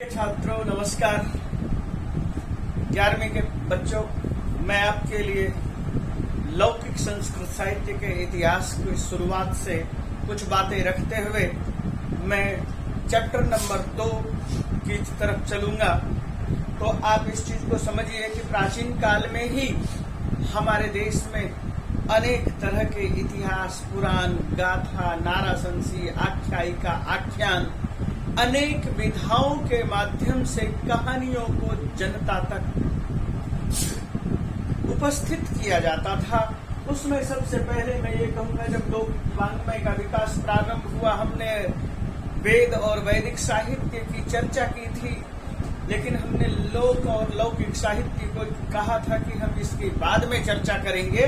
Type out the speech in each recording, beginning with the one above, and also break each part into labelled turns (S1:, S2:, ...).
S1: छात्रों नमस्कार। 11वीं के बच्चों, मैं आपके लिए लौकिक संस्कृत साहित्य के इतिहास की शुरुआत से कुछ बातें रखते हुए मैं चैप्टर नंबर 2 की तरफ चलूंगा। तो आप इस चीज को समझिए कि प्राचीन काल में ही हमारे देश में अनेक तरह के इतिहास, पुराण, गाथा, नाराशंसी, आख्यायिका, आख्यान अनेक विधाओं के माध्यम से कहानियों को जनता तक उपस्थित किया जाता था। उसमें सबसे पहले मैं ये कहूंगा, जब लोक वाङ्मय का विकास प्रारंभ हुआ, हमने वेद और वैदिक साहित्य की चर्चा की थी, लेकिन हमने लोक और लौकिक साहित्य को कहा था कि हम इसकी बाद में चर्चा करेंगे।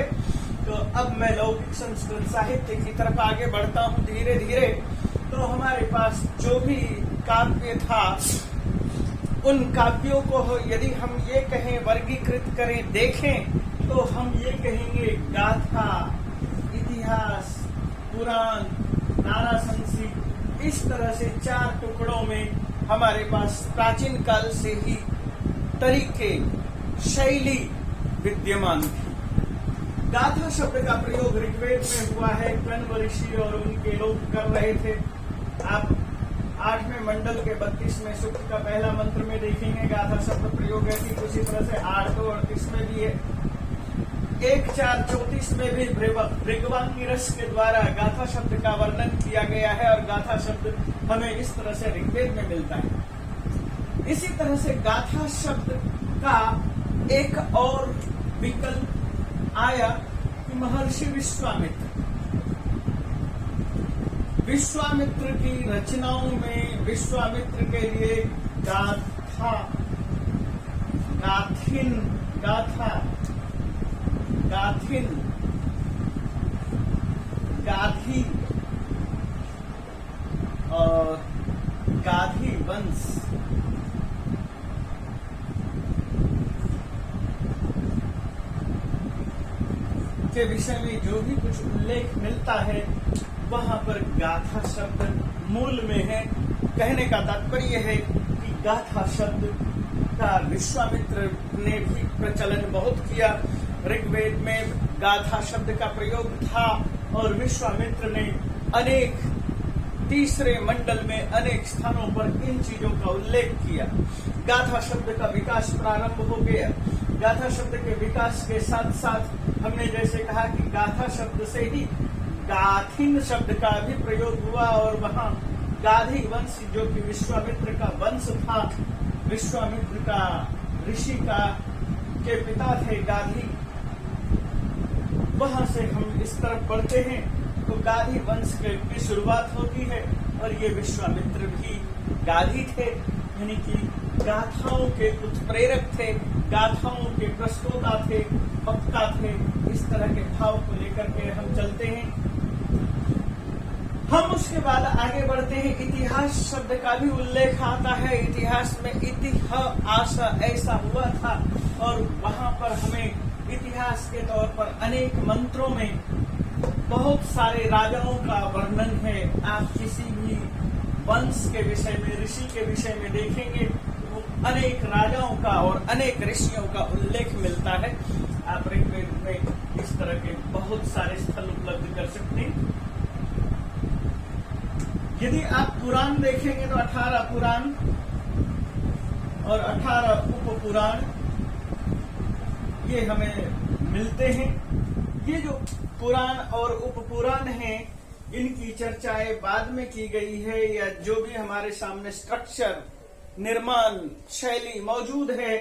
S1: तो अब मैं लौकिक संस्कृत साहित्य की तरफ आगे बढ़ता हूँ धीरे धीरे। तो हमारे पास जो भी काव्य था, उन काव्यों को यदि हम ये कहें, वर्गीकृत करें, देखें, तो हम ये कहेंगे गाथा, इतिहास, पुराण, नाराशंसी, इस तरह से 4 टुकड़ों में हमारे पास प्राचीन काल से ही तरीके, शैली विद्यमान थी। गाथा शब्द का प्रयोग ऋग्वेद में हुआ है। कण्व ऋषि और उनके लोग कर रहे थे। आप 8वें मंडल के 32वें सूक्त का पहला मंत्र में देखेंगे गाथा शब्द प्रयोग है। ठीक उसी तरह से 8-2-38 में भी है। 1-4-34 में भी भृगवांगिरस के द्वारा गाथा शब्द का वर्णन किया गया है और गाथा शब्द हमें इस तरह से ऋग्वेद में मिलता है। इसी तरह से गाथा शब्द का एक और विकल्प आया कि महर्षि विश्वामित्र की रचनाओं में विश्वामित्र के लिए गाथा, गाथिन, गाथी और गाधी वंश के विषय में जो भी कुछ उल्लेख मिलता है, वहां पर गाथा शब्द मूल में है। कहने का तात्पर्य है कि गाथा शब्द का विश्वामित्र ने भी प्रचलन बहुत किया। ऋग्वेद में गाथा शब्द का प्रयोग था और विश्वामित्र ने अनेक 3रे मंडल में अनेक स्थानों पर इन चीजों का उल्लेख किया। गाथा शब्द का विकास प्रारंभ हो गया। गाथा शब्द के विकास के साथ साथ हमने जैसे कहा कि गाथा शब्द से ही गाथिन शब्द का भी प्रयोग हुआ और वहां गाधी वंश, जो कि विश्वामित्र का वंश था, विश्वामित्र का ऋषि का के पिता थे गाधी, वहां से हम इस तरफ बढ़ते हैं तो गाधी वंश की शुरुआत होती है और ये विश्वामित्र भी गाधी थे, यानी कि गाथाओं के उत्प्रेरक थे, गाथाओं के प्रस्तोता थे, वक्ता थे। इस तरह के भाव को लेकर के हम चलते हैं। हम उसके बाद आगे बढ़ते हैं। इतिहास शब्द का भी उल्लेख आता है। इतिहास में इतिहास ऐसा हुआ था और वहां पर हमें इतिहास के तौर पर अनेक मंत्रों में बहुत सारे राजाओं का वर्णन है। आप किसी भी वंश के विषय में, ऋषि के विषय में देखेंगे तो अनेक राजाओं का और अनेक ऋषियों का उल्लेख मिलता है। आप ऋग्वेद में इस तरह के बहुत सारे स्थल उपलब्ध कर सकते हैं। यदि आप पुराण देखेंगे तो 18 पुराण और 18 उपपुराण ये हमें मिलते हैं। ये जो पुराण और उपपुराण हैं, इनकी चर्चाएं बाद में की गई है, या जो भी हमारे सामने स्ट्रक्चर, निर्माण, शैली मौजूद है,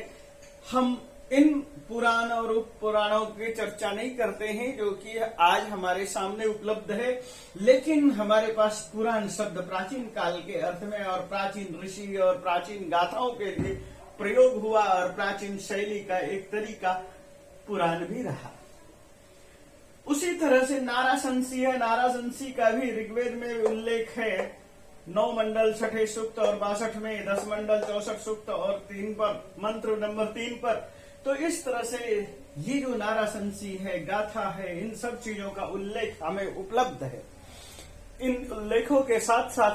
S1: हम इन पुराण और उप पुराणों की चर्चा नहीं करते हैं जो कि आज हमारे सामने उपलब्ध है। लेकिन हमारे पास पुराण शब्द प्राचीन काल के अर्थ में और प्राचीन ऋषि और प्राचीन गाथाओं के लिए प्रयोग हुआ और प्राचीन शैली का एक तरीका पुराण भी रहा। उसी तरह से नाराशंसी है। नाराशंसी का भी ऋग्वेद में उल्लेख है। 9 मंडल 6ठे सूक्त और 62 में, 10 मंडल 64 सूक्त और 3 पर, मंत्र नंबर 3 पर। तो इस तरह से ये जो नाराशंसी है, गाथा है, इन सब चीजों का उल्लेख हमें उपलब्ध है। इन उल्लेखों के साथ साथ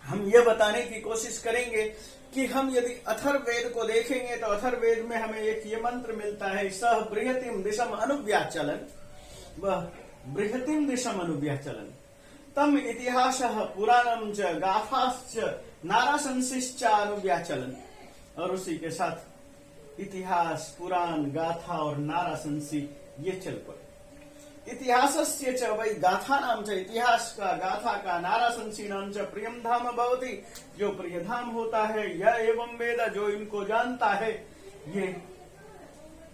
S1: हम ये बताने की कोशिश करेंगे कि हम यदि अथर्ववेद को देखेंगे तो अथर्ववेद में हमें एक ये मंत्र मिलता है, सह बृहतिम दिशम अनुव्याचलन, वह बृहतिम दिशम अनुव्याचलन तम इतिहासः पुराणम च गाथाश्च नाराशंसिश्च अनुव्याचलन। और उसी के साथ इतिहास, पुराण, गाथा और नाराशंसी ये चल पड़े। इतिहासस्य च वै गाथानां च, इतिहास का, गाथा का, नाराशंसीनां च प्रियम धाम भवति, जो प्रिय धाम होता है, यह एवं वेद, जो इनको जानता है। ये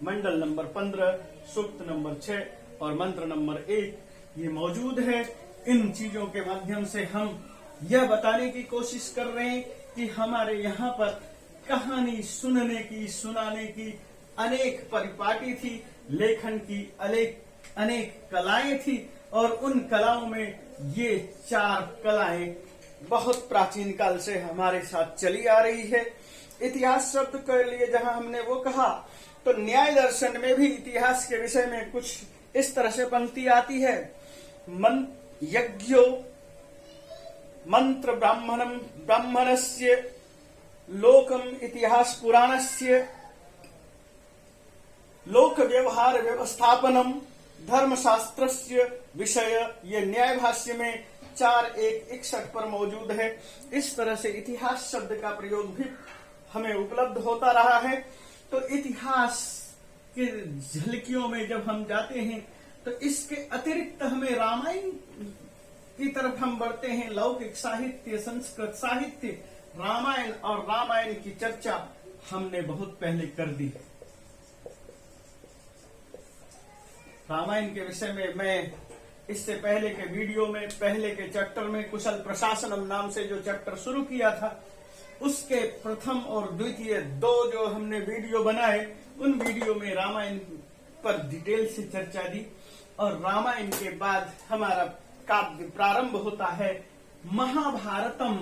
S1: मंडल नंबर 15, सूक्त नंबर 6 और मंत्र नंबर 1 ये मौजूद है। इन चीजों के माध्यम से हम यह बताने की कोशिश कर रहे हैं कि हमारे यहाँ पर कहानी सुनने की, सुनाने की अनेक परिपाटी थी, लेखन की अनेक कलाएं थी, और उन कलाओं में ये 4 कलाएं बहुत प्राचीन काल से हमारे साथ चली आ रही है। इतिहास शब्द के लिए जहां हमने वो कहा, तो न्याय दर्शन में भी इतिहास के विषय में कुछ इस तरह से पंक्ति आती है, यज्ञो मंत्र ब्राह्मणस्य लोकम इतिहास पुराणस्य लोक व्यवहार व्यवस्थापनम धर्मशास्त्रस्य विषय। ये न्याय भाष्य में 4:161 पर मौजूद है। इस तरह से इतिहास शब्द का प्रयोग भी हमें उपलब्ध होता रहा है। तो इतिहास के झलकियों में जब हम जाते हैं तो इसके अतिरिक्त हमें रामायण की तरफ हम बढ़ते हैं। लौकिक साहित्य, संस्कृत साहित्य, रामायण और रामायण की चर्चा हमने बहुत पहले कर दी है। रामायण के विषय में मैं इससे पहले के वीडियो में, पहले के चैप्टर में कुशल प्रशासनम नाम से जो चैप्टर शुरू किया था, उसके प्रथम और द्वितीय 2 जो हमने वीडियो बनाए, उन वीडियो में रामायण पर डिटेल से चर्चा दी। और रामायण के बाद हमारा काव्य प्रारंभ होता है महाभारतम।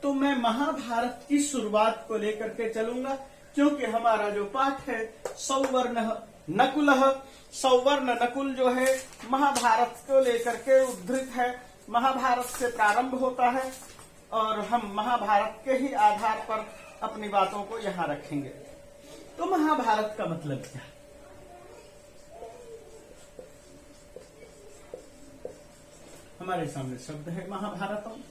S1: तो मैं महाभारत की शुरुआत को लेकर के चलूंगा, क्योंकि हमारा जो पाठ है सौवर्ण नकुलः, सौवर्ण नकुल जो है महाभारत को लेकर के उद्धृत है, महाभारत से प्रारंभ होता है, और हम महाभारत के ही आधार पर अपनी बातों को यहाँ रखेंगे। तो महाभारत का मतलब क्या? हमारे सामने शब्द है महाभारतम।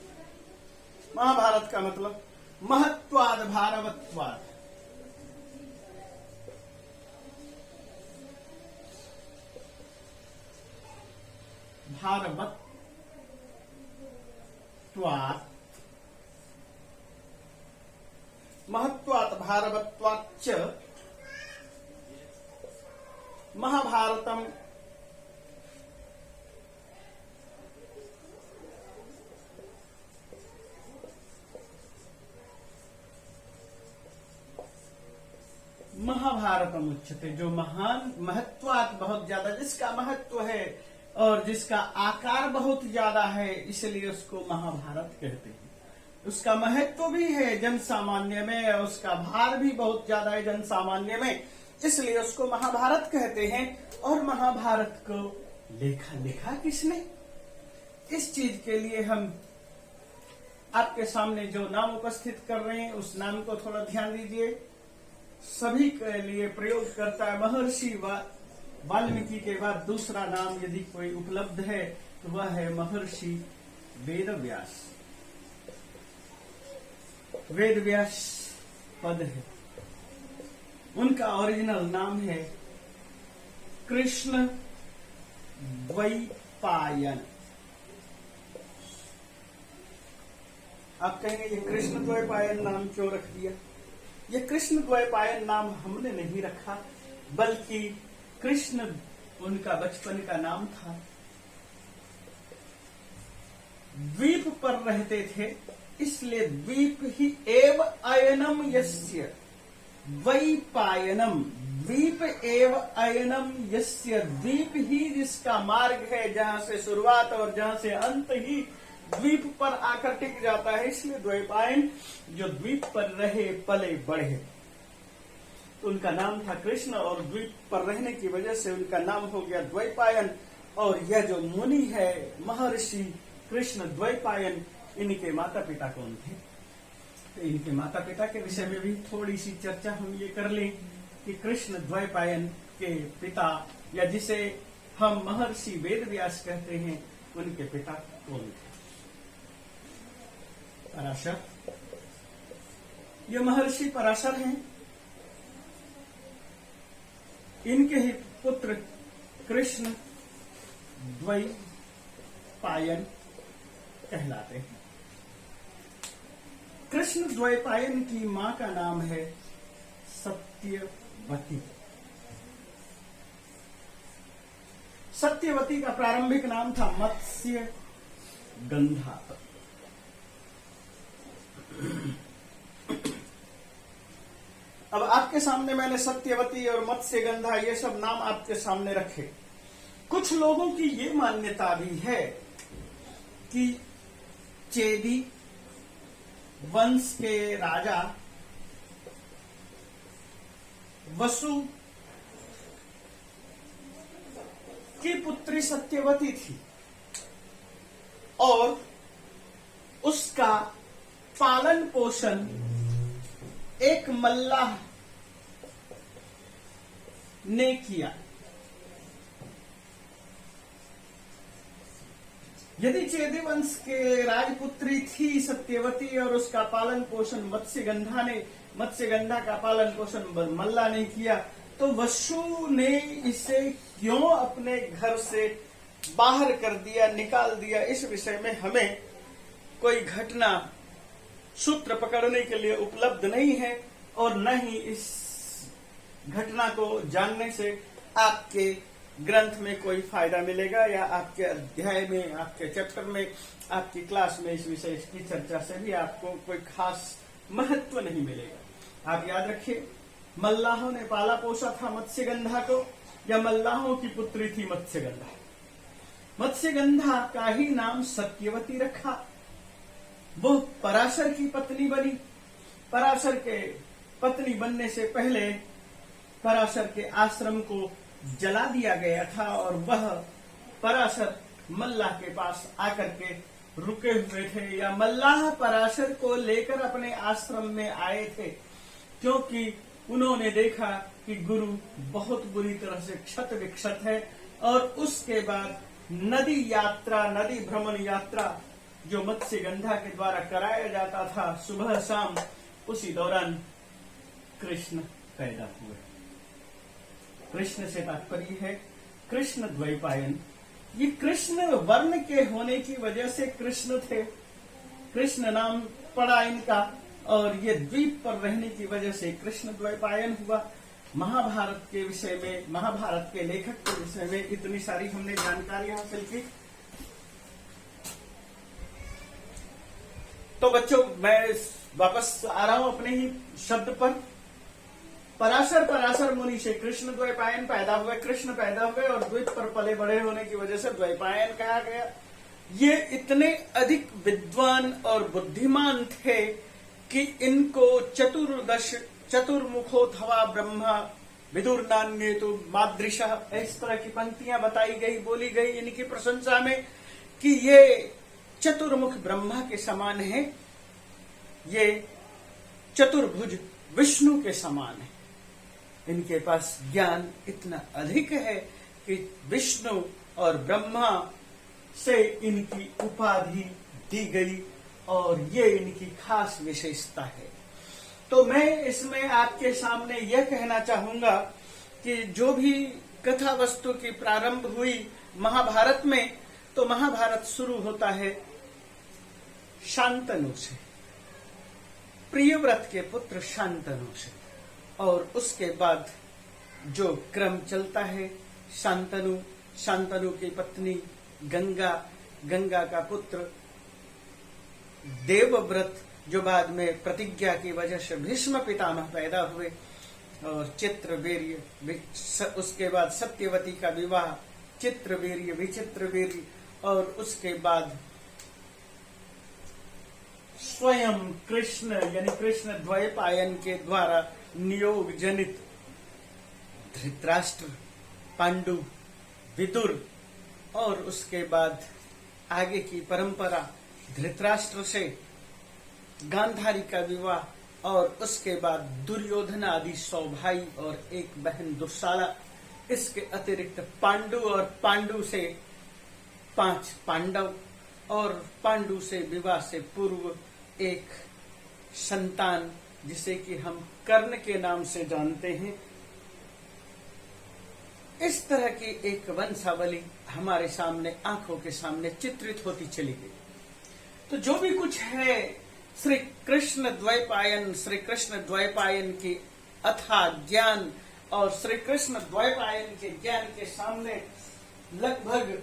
S1: महाभारत का मतलब महत्वाद भारवत्वाद, भारवत्वात्, महत्वात् भारवत्वाच्च महाभारतम महाभारतम उच्यते, जो महान, महत्वात् बहुत ज्यादा, जिसका महत्व है और जिसका आकार बहुत ज्यादा है, इसलिए उसको महाभारत कहते हैं। उसका महत्व भी है जन सामान्य में, उसका भार भी बहुत ज्यादा है जन सामान्य में, इसलिए उसको महाभारत कहते हैं। और महाभारत को लिखा किसने? इस चीज के लिए हम आपके सामने जो नाम उपस्थित कर रहे हैं, उस नाम को थोड़ा ध्यान दीजिए। सभी के लिए प्रयोग करता है महर्षि वाल्मीकि के बाद दूसरा नाम यदि कोई उपलब्ध है तो वह है महर्षि वेदव्यास। वेदव्यास पद है, उनका ओरिजिनल नाम है कृष्ण द्वैपायन। आप कहेंगे ये कृष्ण द्वैपायन नाम क्यों रख दिया? ये कृष्ण द्वैपायन नाम हमने नहीं रखा, बल्कि कृष्ण उनका बचपन का नाम था। द्वीप पर रहते थे, इसलिए द्वीप ही एव अयनम यस्य द्वैपायनम, द्वीप एव अयनम यस्य, द्वीप ही जिसका मार्ग है, जहां से शुरुआत और जहां से अंत ही द्वीप पर आकर टिक जाता है, इसलिए द्वैपायन, जो द्वीप पर रहे पले बढ़े। तो उनका नाम था कृष्ण, और द्वीप पर रहने की वजह से उनका नाम हो गया द्वैपायन। और यह जो मुनि है महर्षि कृष्ण द्वैपायन, इनके माता पिता कौन थे? तो इनके माता पिता के विषय में भी थोड़ी सी चर्चा हम ये कर लें कि कृष्ण द्वैपायन के पिता, या जिसे हम महर्षि वेद व्यास कहते हैं, उनके पिता कौन थे? पराशर। ये महर्षि पराशर हैं। इनके ही पुत्र कृष्ण द्वैपायन कहलाते हैं। कृष्ण द्वैपायन की मां का नाम है सत्यवती। सत्यवती का प्रारंभिक नाम था मत्स्य गंधा। अब आपके सामने मैंने सत्यवती और मत्स्य गंधा ये सब नाम आपके सामने रखे। कुछ लोगों की ये मान्यता भी है कि चेदी वंश के राजा वसु की पुत्री सत्यवती थी और उसका पालन पोषण एक मल्लाह ने किया। यदि चेदी वंश के राजपुत्री थी सत्यवती और उसका पालन पोषण मत्स्यगंधा का पालन पोषण मल्ला ने किया, तो वसु ने इसे क्यों अपने घर से बाहर कर दिया, निकाल दिया, इस विषय में हमें कोई घटना सूत्र पकड़ने के लिए उपलब्ध नहीं है और न ही इस घटना को जानने से आपके ग्रंथ में कोई फायदा मिलेगा या आपके अध्याय में, आपके चैप्टर में, आपकी क्लास में इस विषय की चर्चा से भी आपको कोई खास महत्व नहीं मिलेगा। आप याद रखिए, मल्लाहों ने पाला पोसा था मत्स्यगंधा को, या मल्लाहों की पुत्री थी मत्स्यगंधा। मत्स्यगंधा का ही नाम सत्यवती रखा। वो पराशर की पत्नी बनी। पराशर के पत्नी बनने से पहले पराशर के आश्रम को जला दिया गया था और वह पराशर मल्लाह के पास आकर के रुके हुए थे, या मल्लाह पराशर को लेकर अपने आश्रम में आए थे, क्योंकि उन्होंने देखा कि गुरु बहुत बुरी तरह से क्षत विक्षत है। और उसके बाद नदी भ्रमण यात्रा जो मत्स्यगंधा के द्वारा कराया जाता था सुबह शाम, उसी दौरान कृष्ण पैदा हुए। कृष्ण से तात्पर्य है कृष्ण द्वैपायन। ये कृष्ण वर्ण के होने की वजह से कृष्ण थे, कृष्ण नाम पड़ा इनका, और ये द्वीप पर रहने की वजह से कृष्ण द्वैपायन हुआ। महाभारत के विषय में, महाभारत के लेखक के विषय में इतनी सारी हमने जानकारी हासिल की। तो बच्चों, मैं वापस आ रहा हूं अपने ही शब्द पर। पराशर मुनि से कृष्ण द्वैपायन पैदा हुए, कृष्ण पैदा हुए और द्वीप पर पले बड़े होने की वजह से द्वैपायन कहा गया। ये इतने अधिक विद्वान और बुद्धिमान थे कि इनको चतुर्मुखोऽथवा ब्रह्मा विदुर्नान्येतु मादृशः, इस तरह की पंक्तियां बताई गई, बोली गई इनकी प्रशंसा में कि ये चतुर्मुख ब्रह्मा के समान है, ये चतुर्भुज विष्णु के समान है। इनके पास ज्ञान इतना अधिक है कि विष्णु और ब्रह्मा से इनकी उपाधि दी गई और ये इनकी खास विशेषता है। तो मैं इसमें आपके सामने यह कहना चाहूंगा कि जो भी कथा वस्तु की प्रारंभ हुई महाभारत में, तो महाभारत शुरू होता है शांतनु से, प्रियव्रत के पुत्र शांतनु से, और उसके बाद जो क्रम चलता है, शांतनु की पत्नी गंगा का पुत्र देवव्रत, जो बाद में प्रतिज्ञा की वजह से भीष्म पितामह पैदा हुए, और चित्रवीर्य, उसके बाद सत्यवती का विवाह चित्रवीर्य विचित्रवीर्य, और उसके बाद स्वयं कृष्ण यानी कृष्ण द्वैपायन के द्वारा नियोग जनित धृतराष्ट्र, पांडु, विदुर, और उसके बाद आगे की परंपरा धृतराष्ट्र से गांधारी का विवाह और उसके बाद दुर्योधन आदि 100 भाई और एक बहन दुशाला, इसके अतिरिक्त पांडु और पांडु से 5 पांडव और पांडु से विवाह से पूर्व एक संतान जिसे कि हम कर्ण के नाम से जानते हैं। इस तरह की एक वंशावली हमारे सामने आंखों के सामने चित्रित होती चली गई। तो जो भी कुछ है श्री कृष्ण द्वैपायन की अथाह ज्ञान और श्री कृष्ण द्वैपायन के ज्ञान के सामने लगभग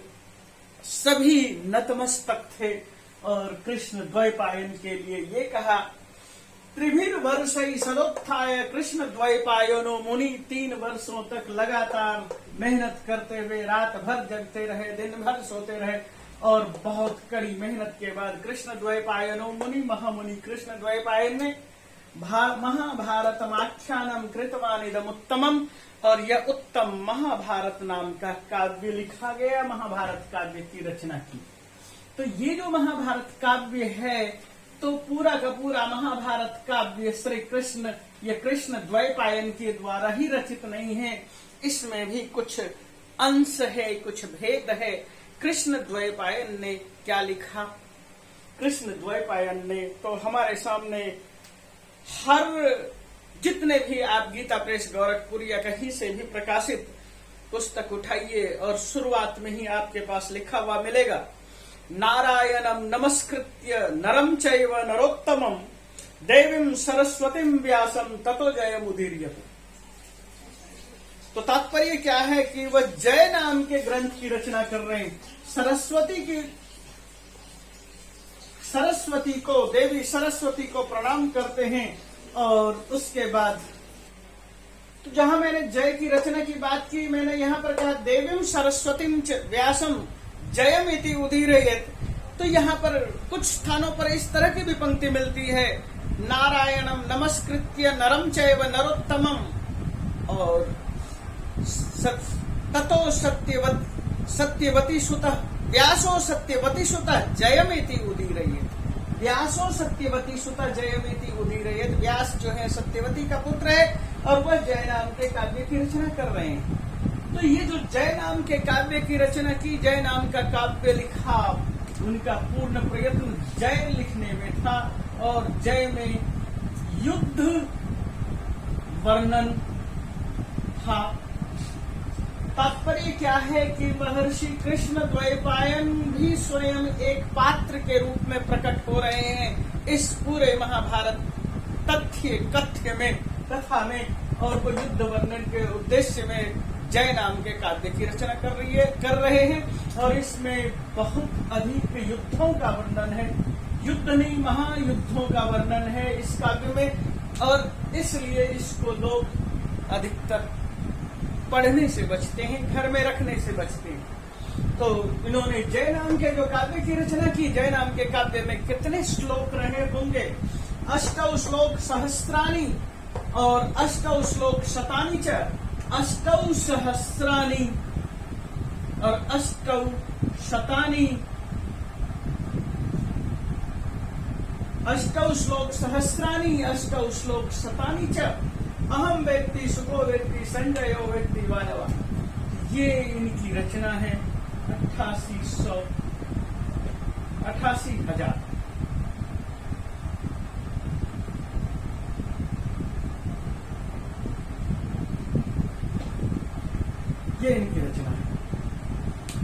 S1: सभी नतमस्तक थे और कृष्ण द्वैपायन के लिए ये कहा, त्रिभिर वर्षै सदोत्थाय कृष्ण द्वैपायनो मुनि। 3 वर्षों तक लगातार मेहनत करते हुए रात भर जगते रहे, दिन भर सोते रहे और बहुत कड़ी मेहनत के बाद कृष्ण द्वैपायनो मुनि, महामुनि कृष्ण द्वैपायन ने महाभारतमाख्यानम कृतवानिदम उत्तमम, और यह उत्तम महाभारत नाम का काव्य लिखा गया, महाभारत काव्य की रचना की। तो ये जो महाभारत काव्य है, तो पूरा का पूरा महाभारत काव्य श्री कृष्ण या कृष्ण द्वैपायन के द्वारा ही रचित नहीं है, इसमें भी कुछ अंश है, कुछ भेद है। कृष्ण द्वैपायन ने क्या लिखा? कृष्ण द्वैपायन ने तो हमारे सामने हर जितने भी आप गीता प्रेस गोरखपुर या कहीं से भी प्रकाशित पुस्तक उठाइए और शुरुआत में ही आपके पास लिखा हुआ मिलेगा, नारायणम नमस्कृत्य नरम चैव नरोत्तमम देवीं सरस्वतीं व्यासम ततो जयमुदीर्यते। तो तात्पर्य क्या है कि वह जय नाम के ग्रंथ की रचना कर रहे हैं। सरस्वती को, देवी सरस्वती को प्रणाम करते हैं। और उसके बाद तो जहां मैंने जय की रचना की बात की, मैंने यहां पर कहा देवीं सरस्वतीं च व्यासम जयमिति उदीरयेत्। तो यहाँ पर कुछ स्थानों पर इस तरह की भी पंक्ति मिलती है, नारायणम नमस्कृत्य नरम चैव नरोत्तमम, और ततो सत्यवती सुतः व्यासो सत्यवती सुतः जयमिति उदीरयेत्। व्यासो सत्यवती सुतः जयमिति उदीरयेत्। व्यास जो है सत्यवती का पुत्र है और वह जय नाम के काव्य की रचना कर रहे हैं। तो ये जो जय नाम के काव्य की रचना की, जय नाम का काव्य लिखा, उनका पूर्ण प्रयत्न जय लिखने में था और जय में युद्ध वर्णन था। तात्पर्य क्या है कि महर्षि कृष्ण द्वैपायन भी स्वयं एक पात्र के रूप में प्रकट हो रहे हैं इस पूरे महाभारत कथ्य में, कथा में, और वो युद्ध वर्णन के उद्देश्य में जय नाम के काव्य की रचना कर रहे हैं। और इसमें बहुत अधिक युद्धों का वर्णन है, युद्ध नहीं महायुद्धों का वर्णन है इस काव्य में, और इसलिए इसको लोग अधिकतर पढ़ने से बचते हैं, घर में रखने से बचते हैं। तो इन्होंने जय नाम के जो काव्य की रचना की, जय नाम के काव्य में कितने श्लोक रहे होंगे? 8 श्लोक सहस्राणी और 8 श्लोक शतानी च, 8 सहस्राणी और 8 शतानी, 8 श्लोक सहस्राणी 8 श्लोक शतानी च, अहम व्यक्ति सुखो व्यक्ति संजयो व्यक्ति वानवा। ये इनकी रचना है। 88,000 ये इनकी रचना है।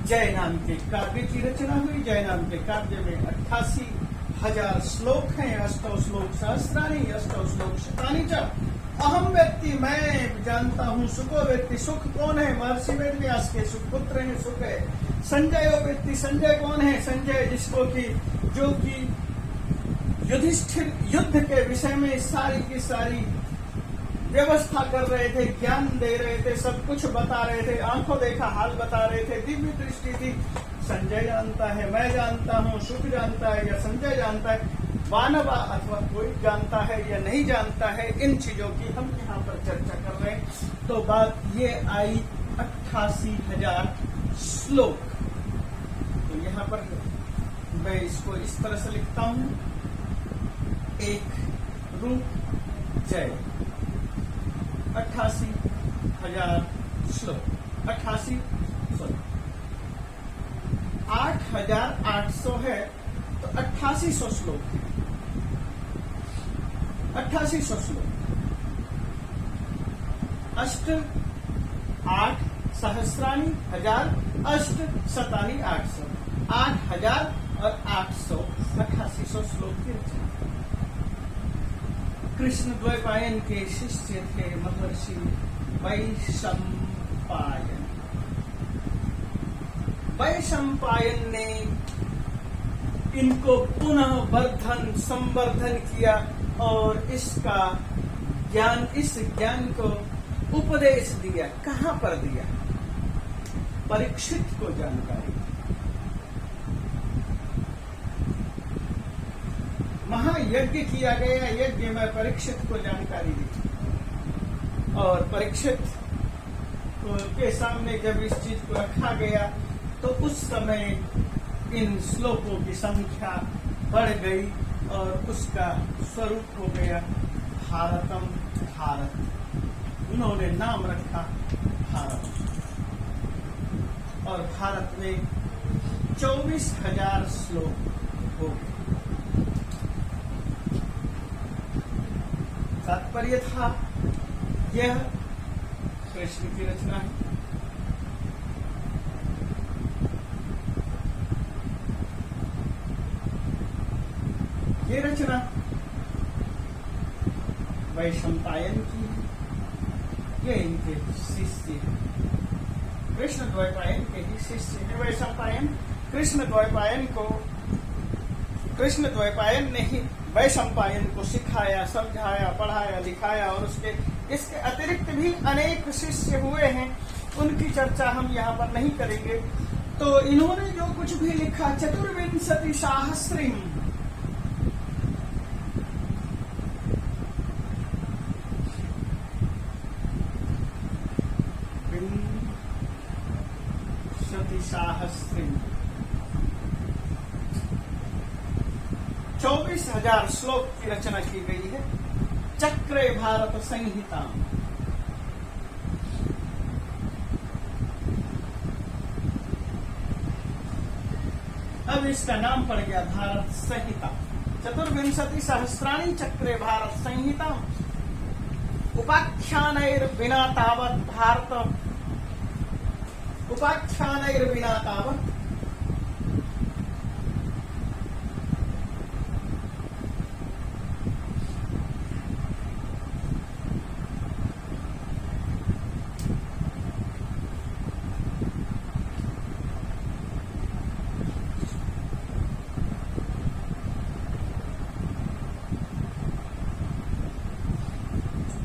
S1: जय नाम के काव्य की रचना हुई। जय नाम के काव्य में 88,000 श्लोक हैं। 8 श्लोक सहस्राणी, 8 श्लोक शतानी च। अहम व्यक्ति मैं जानता हूँ, सुखो व्यक्ति सुख कौन है? महर्षि वेदव्यास के सुपुत्र हैं, सुख है। संजय व्यक्ति संजय कौन है? संजय जिसको कि जो कि युधिष्ठिर युद्ध के विषय में सारी की सारी व्यवस्था कर रहे थे, ज्ञान दे रहे थे, सब कुछ बता रहे थे, आंखों देखा हाल बता रहे थे, दिव्य दृष्टि थी। संजय जानता है, मैं जानता हूँ, सुख जानता है या संजय जानता है, वानवा अथवा कोई जानता है या नहीं जानता है, इन चीजों की हम यहाँ पर चर्चा कर रहे हैं। तो बात ये आई 88,000 श्लोक। तो यहाँ पर मैं इसको इस तरह से लिखता हूँ, एक रूप जय 88,000 श्लोक 8,800 है तो 8800 श्लोक है 8800 श्लोक अष्ट 8 सहस्राणी हजार अष्ट शतानी 800 8,000 और 800 8800 श्लोक की रचना। कृष्ण द्वैपायन के शिष्य थे महर्षि वैशंपायन। वैशंपायन ने इनको पुनः वर्धन संवर्धन किया और इसका ज्ञान इस ज्ञान को उपदेश दिया। कहां पर दिया? परीक्षित को जानकारी। महायज्ञ किया गया, यज्ञ में परीक्षित को जानकारी दी और परीक्षित के सामने जब इस चीज को रखा गया तो उस समय इन श्लोकों की संख्या बढ़ गई और उसका स्वरूप हो गया भारतम भारत। उन्होंने नाम रखा भारत और भारत में 24,000 श्लोक हो गए। तात्पर्य था यह कृष्ण की रचना है। ये रचना वैशंपायन की है, ये इनके शिष्य है। कृष्ण द्वैपायन के ही शिष्य है वैशंपायन। कृष्ण द्वैपायन ने ही वैशंपायन को सिखाया, समझाया, पढ़ाया, लिखाया और इसके अतिरिक्त भी अनेक शिष्य हुए हैं। उनकी चर्चा हम यहाँ पर नहीं करेंगे। तो इन्होंने जो कुछ भी लिखा 24 सहस्रीम सहस्रीम 24,000 श्लोक की रचना की गई है। चक्रे भारत संहिता। अब इसका नाम पड़ गया भारत संहिता। 24 सहस्राणी चक्रे भारत संहिता उपाख्यानैर्विना तावत् भारत उपाख्यानैर्विना तावत्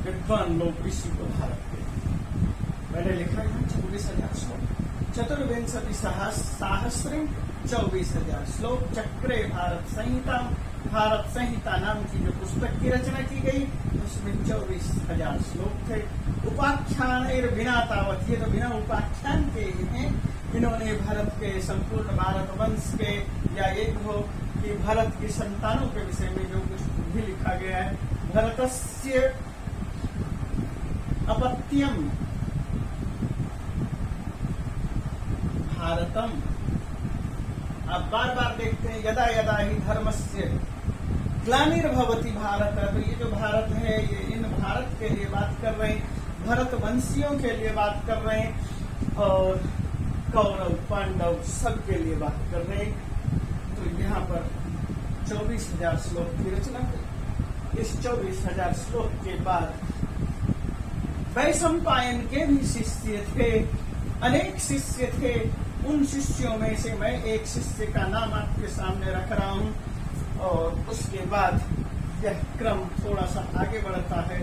S1: विद्वान लोग इसी को भारत के मैंने लिखा है 24,000 श्लोक 24 सहस्रीम 24,000 श्लोक चक्रे भारत संहिता। भारत संहिता नाम की जो पुस्तक की रचना की गई उसमें 24,000 श्लोक थे। उपाख्यान बिना तावत, ये तो बिना उपाख्यान के ही हैं। इन्होंने भारत के संपूर्ण भारत वंश के या ये हो कि भारत की संतानों के विषय में जो कुछ भी लिखा गया है। भरतस्य अपत्यम भारतम। आप बार बार देखते हैं यदा यदा ही धर्मस्य ग्लानिर्भवति भारत। तो ये जो भारत है ये इन भारत के लिए बात कर रहे हैं, भरत वंशियों के लिए बात कर रहे हैं और कौरव पांडव सबके लिए बात कर रहे हैं। तो यहाँ पर 24,000 श्लोक की रचना की। इस 24,000 श्लोक के बाद वैशंपायन के भी शिष्य थे, अनेक शिष्य थे। उन शिष्यों में से मैं एक शिष्य का नाम आपके सामने रख रहा हूं और उसके बाद यह क्रम थोड़ा सा आगे बढ़ता है।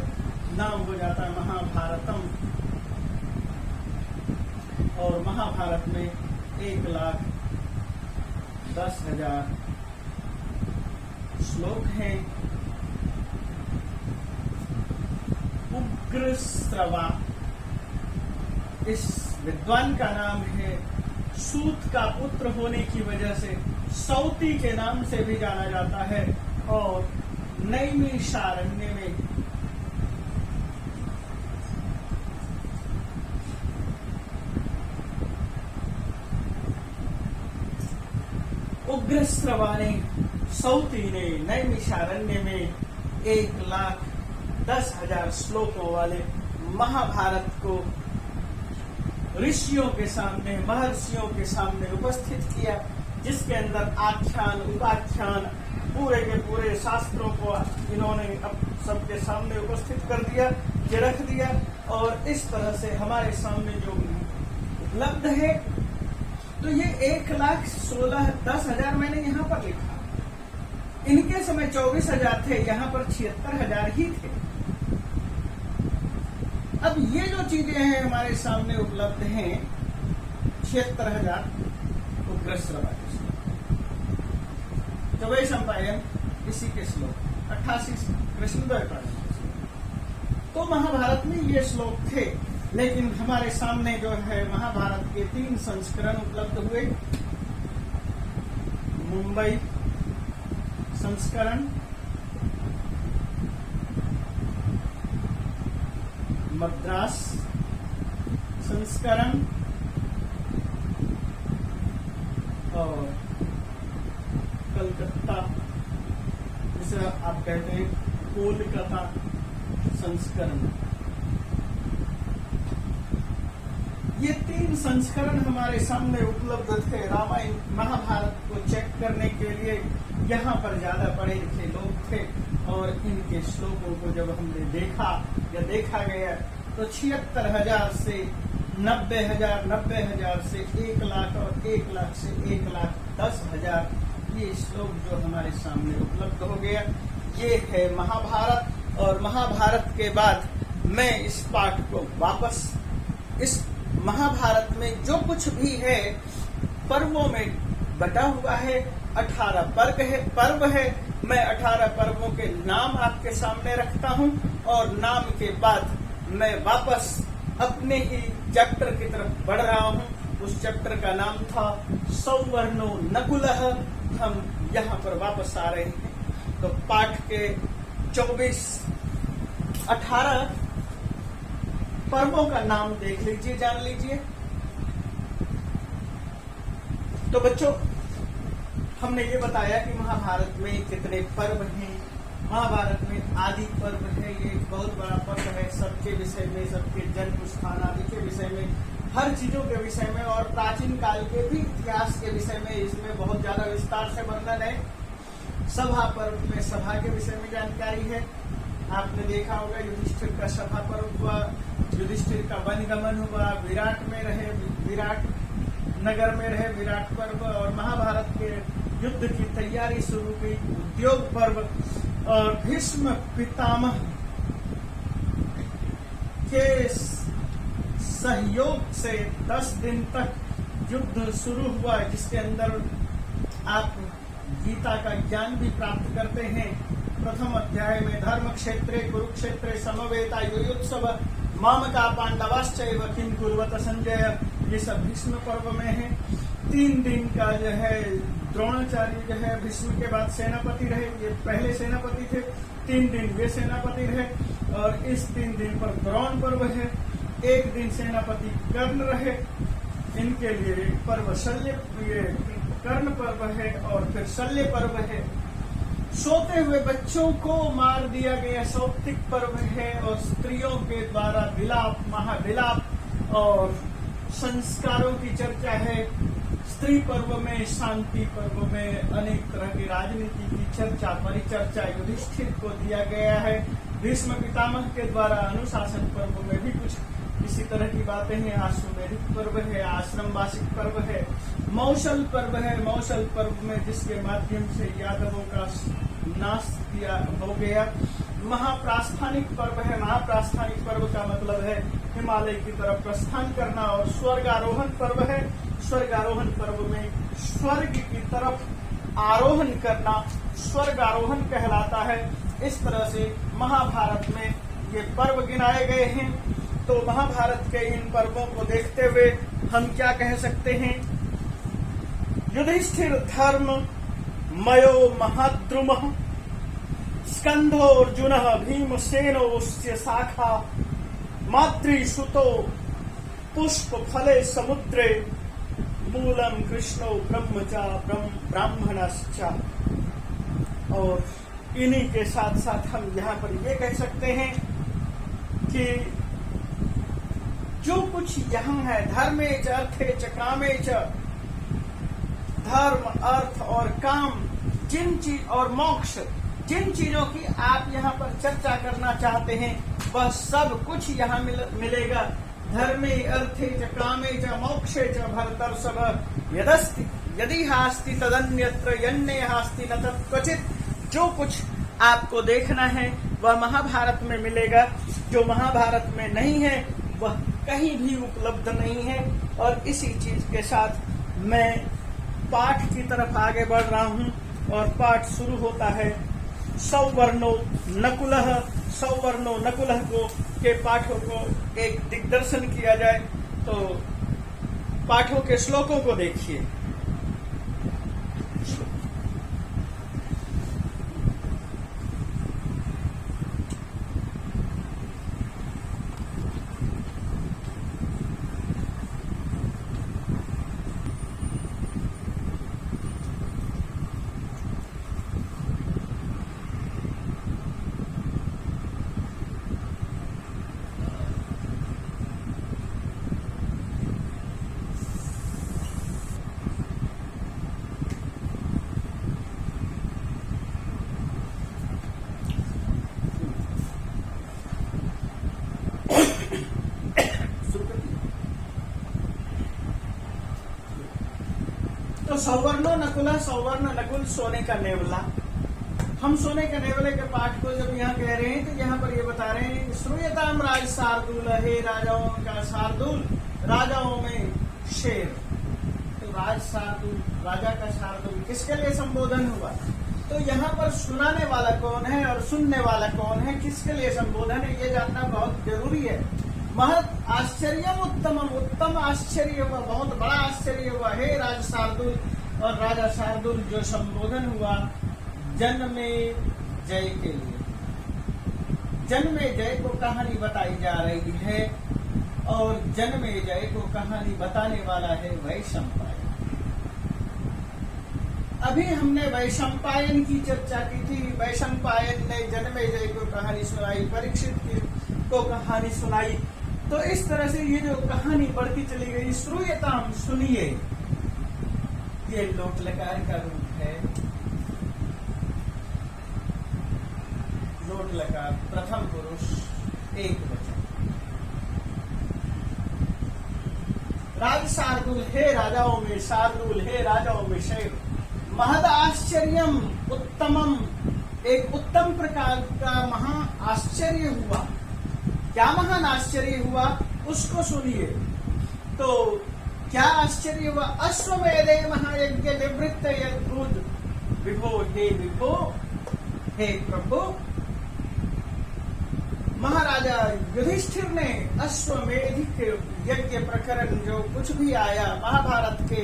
S1: नाम हो जाता है महाभारतम और महाभारत में 1,10,000 श्लोक हैं। उग्रश्रवा इस विद्वान का नाम है। सूत का पुत्र होने की वजह से सौती के नाम से भी जाना जाता है और नैमिषारण्य में उग्रश्रवाणे सौतीने नैमिषारण्य में 1,10,000 श्लोकों वाले महाभारत को ऋषियों के सामने, महर्षियों के सामने उपस्थित किया, जिसके अंदर आख्यान, उपाख्यान, पूरे के पूरे शास्त्रों को इन्होंने सबके सामने उपस्थित कर दिया, ये रख दिया। और इस तरह से हमारे सामने जो उपलब्ध है, तो ये 1,16,10,000 मैंने यहाँ पर लिखा। इनके समय 24,000 थे, यहाँ पर 76,000 ही थे। अब ये जो चीजें हैं हमारे सामने उपलब्ध हैं, 76,000 उग्रश्रवा चौबे संपायन इसी के श्लोक 88 कृष्णद्वय का। तो महाभारत में ये श्लोक थे, लेकिन हमारे सामने जो है महाभारत के 3 संस्करण उपलब्ध हुए। मुंबई संस्करण, मद्रास संस्करण और कलकत्ता, जिसे आप कहते हैं कोलकाता संस्करण। ये 3 संस्करण हमारे सामने उपलब्ध थे। रामायण महाभारत को चेक करने के लिए यहाँ पर ज्यादा पढ़े लिखे लोग थे, और इनके श्लोकों को जब हमने देखा या देखा गया, तो 76,000 से 90,000, 90,000 से 1,00,000 और 1,00,000 से 1,10,000 ये श्लोक जो हमारे सामने उपलब्ध हो गया। ये है महाभारत। और महाभारत के बाद मैं इस पाठ को वापस, इस महाभारत में जो कुछ भी है पर्वों में बटा हुआ है, 18 पर्व है। मैं 18 पर्वों के नाम आपके सामने रखता हूँ, और नाम के बाद मैं वापस अपने ही चैप्टर की तरफ बढ़ रहा हूँ। उस चैप्टर का नाम था सौवर्णो नकुलः। हम यहाँ पर वापस आ रहे हैं। तो पाठ के 18 पर्वों का नाम देख लीजिए, जान लीजिए। तो बच्चों, हमने ये बताया कि महाभारत में कितने पर्व हैं। महाभारत में आदि पर्व है, ये एक बहुत बड़ा पर्व है, सबके विषय में, सबके जन्म स्थान आदि के विषय में, हर चीजों के विषय में, और प्राचीन काल के भी इतिहास के विषय में इसमें बहुत ज्यादा विस्तार से वर्णन है। सभा पर्व में सभा के विषय में जानकारी है। आपने देखा होगा युधिष्ठिर का सभा पर्व हुआ, युधिष्ठिर का वनगमन हुआ, विराट में रहे, विराट नगर में रहे, विराट पर्व, और महाभारत के युद्ध की तैयारी शुरू हुई, उद्योग पर्व, और भीष्म पितामह के सहयोग से 10 दिन तक युद्ध शुरू हुआ, जिसके अंदर आप गीता का ज्ञान भी प्राप्त करते हैं। प्रथम अध्याय में धर्म क्षेत्रे कुरुक्षेत्रे समवेता युयुत्सव मामका पांडवाश्चैव किम कुर्वत संजय, ये सब भीष्म पर्व में है। 3 दिन का जो है द्रोणाचार्य जो है भीष्म के बाद सेनापति रहे, ये पहले सेनापति थे। 3 दिन वे सेनापति रहे, और इस 3 दिन पर द्रोण पर्व है। 1 दिन सेनापति कर्ण रहे, इनके लिए एक पर्व शल्य, ये कर्ण पर्व है, और फिर शल्य पर्व है। सोते हुए बच्चों को मार दिया गया सौप्तिक पर्व है, और स्त्रियों के द्वारा विलाप, महाविलाप और संस्कारों की चर्चा है। स्त्री पर्व में, शांति पर्व में अनेक तरह की राजनीति की चर्चा, परिचर्चा युधिष्ठिर को दिया गया है। भीष्म पितामह के द्वारा अनुशासन पर्व में भी कुछ इसी तरह की बातें हैं। आश्वमेधिक पर्व है, आश्रम वार्षिक पर्व है, मौसल पर्व है। मौसल पर्व में जिसके माध्यम से यादवों का नाश किया हो गया। महाप्रास्थानिक पर्व है। महाप्रास्थानिक पर्व का मतलब है हिमालय की तरफ प्रस्थान करना। और स्वर्गारोहण पर्व है। स्वर्गारोहण पर्व में स्वर्ग की तरफ आरोहण करना स्वर्गारोहण कहलाता है। इस तरह से महाभारत में ये पर्व गिनाए गए हैं। तो महाभारत के इन पर्वों को देखते हुए हम क्या कह सकते हैं? युधिष्ठिर धर्म मयो महाद्रुमः स्कंधोऽर्जुनः भीमसेनोऽस्य शाखा मातृसुतो पुष्पफले समुद्रे मूलम कृष्णो ब्रह्मचा ब्राह्मणश्च। और इन्हीं के साथ साथ हम यहाँ पर ये कह सकते हैं कि जो कुछ यहाँ है, धर्मे च अर्थे च कामे च, धर्म अर्थ और काम, जिन चीज और मोक्ष, जिन चीजों की आप यहाँ पर चर्चा करना चाहते हैं वह सब कुछ यहाँ मिलेगा। धर्मे अर्थे च कामे च मोक्षे च भरतर्षभ यदस्ति यदि हास्ति तदन्यत्र यन्ने हास्ति न तत्क्वचित्। जो कुछ आपको देखना है वह महाभारत में मिलेगा, जो महाभारत में नहीं है वह कहीं भी उपलब्ध नहीं है। और इसी चीज के साथ मैं पाठ की तरफ आगे बढ़ रहा हूँ और पाठ शुरू होता है सौवर्णो नकुलः। सौवर्णो नकुलः को के पाठों को एक दिग्दर्शन किया जाए तो पाठों के श्लोकों को देखिए। तो सौवर्णो नकुला, सौवर्ण नकुल सोने का नेवला। हम सोने के नेवले के पाठ को जब यहाँ कह रहे हैं तो यहाँ पर ये बता रहे हैं श्रूयताम राज शार्दूल, हे राजाओं का शार्दूल, राजाओं में शेर। तो राज शार्दूल, राजा का शार्दूल किसके लिए संबोधन हुआ? तो यहाँ पर सुनाने वाला कौन है और सुनने वाला कौन है, किसके लिए संबोधन है, ये जानना बहुत जरूरी है। महत आश्चर्य उत्तमम, उत्तम आश्चर्य हुआ, बहुत बड़ा आश्चर्य हुआ, हे राज शार्दूल। और राजा शार्दूल जो संबोधन हुआ जन्मे जय के लिए, जन्मे जय को कहानी बताई जा रही है और जन्मे जय को कहानी बताने वाला है वैशंपायन। अभी हमने वैशंपायन की चर्चा की थी। वैशंपायन ने जन्मे जय को कहानी सुनाई, परीक्षित को कहानी सुनाई। तो इस तरह से ये जो कहानी बढ़ती चली गई। श्रूयताम, सुनिए, ये लोट लकार का रूप है। लोट लकार प्रथम पुरुष एक वचन। राज शार्दूल, हे राजाओं में शार्दूल, हे राजाओं में शेर। महद आश्चर्यम उत्तमम, एक उत्तम प्रकार का महा आश्चर्य हुआ। क्या महान आश्चर्य हुआ उसको सुनिए। तो क्या आश्चर्य हुआ? अश्वमेधे महायज्ञ निवृत्त यद्भुत विभो, हे विभो, हे प्रभु। महाराजा युधिष्ठिर ने अश्वमेधिक यज्ञ प्रकरण जो कुछ भी आया महाभारत के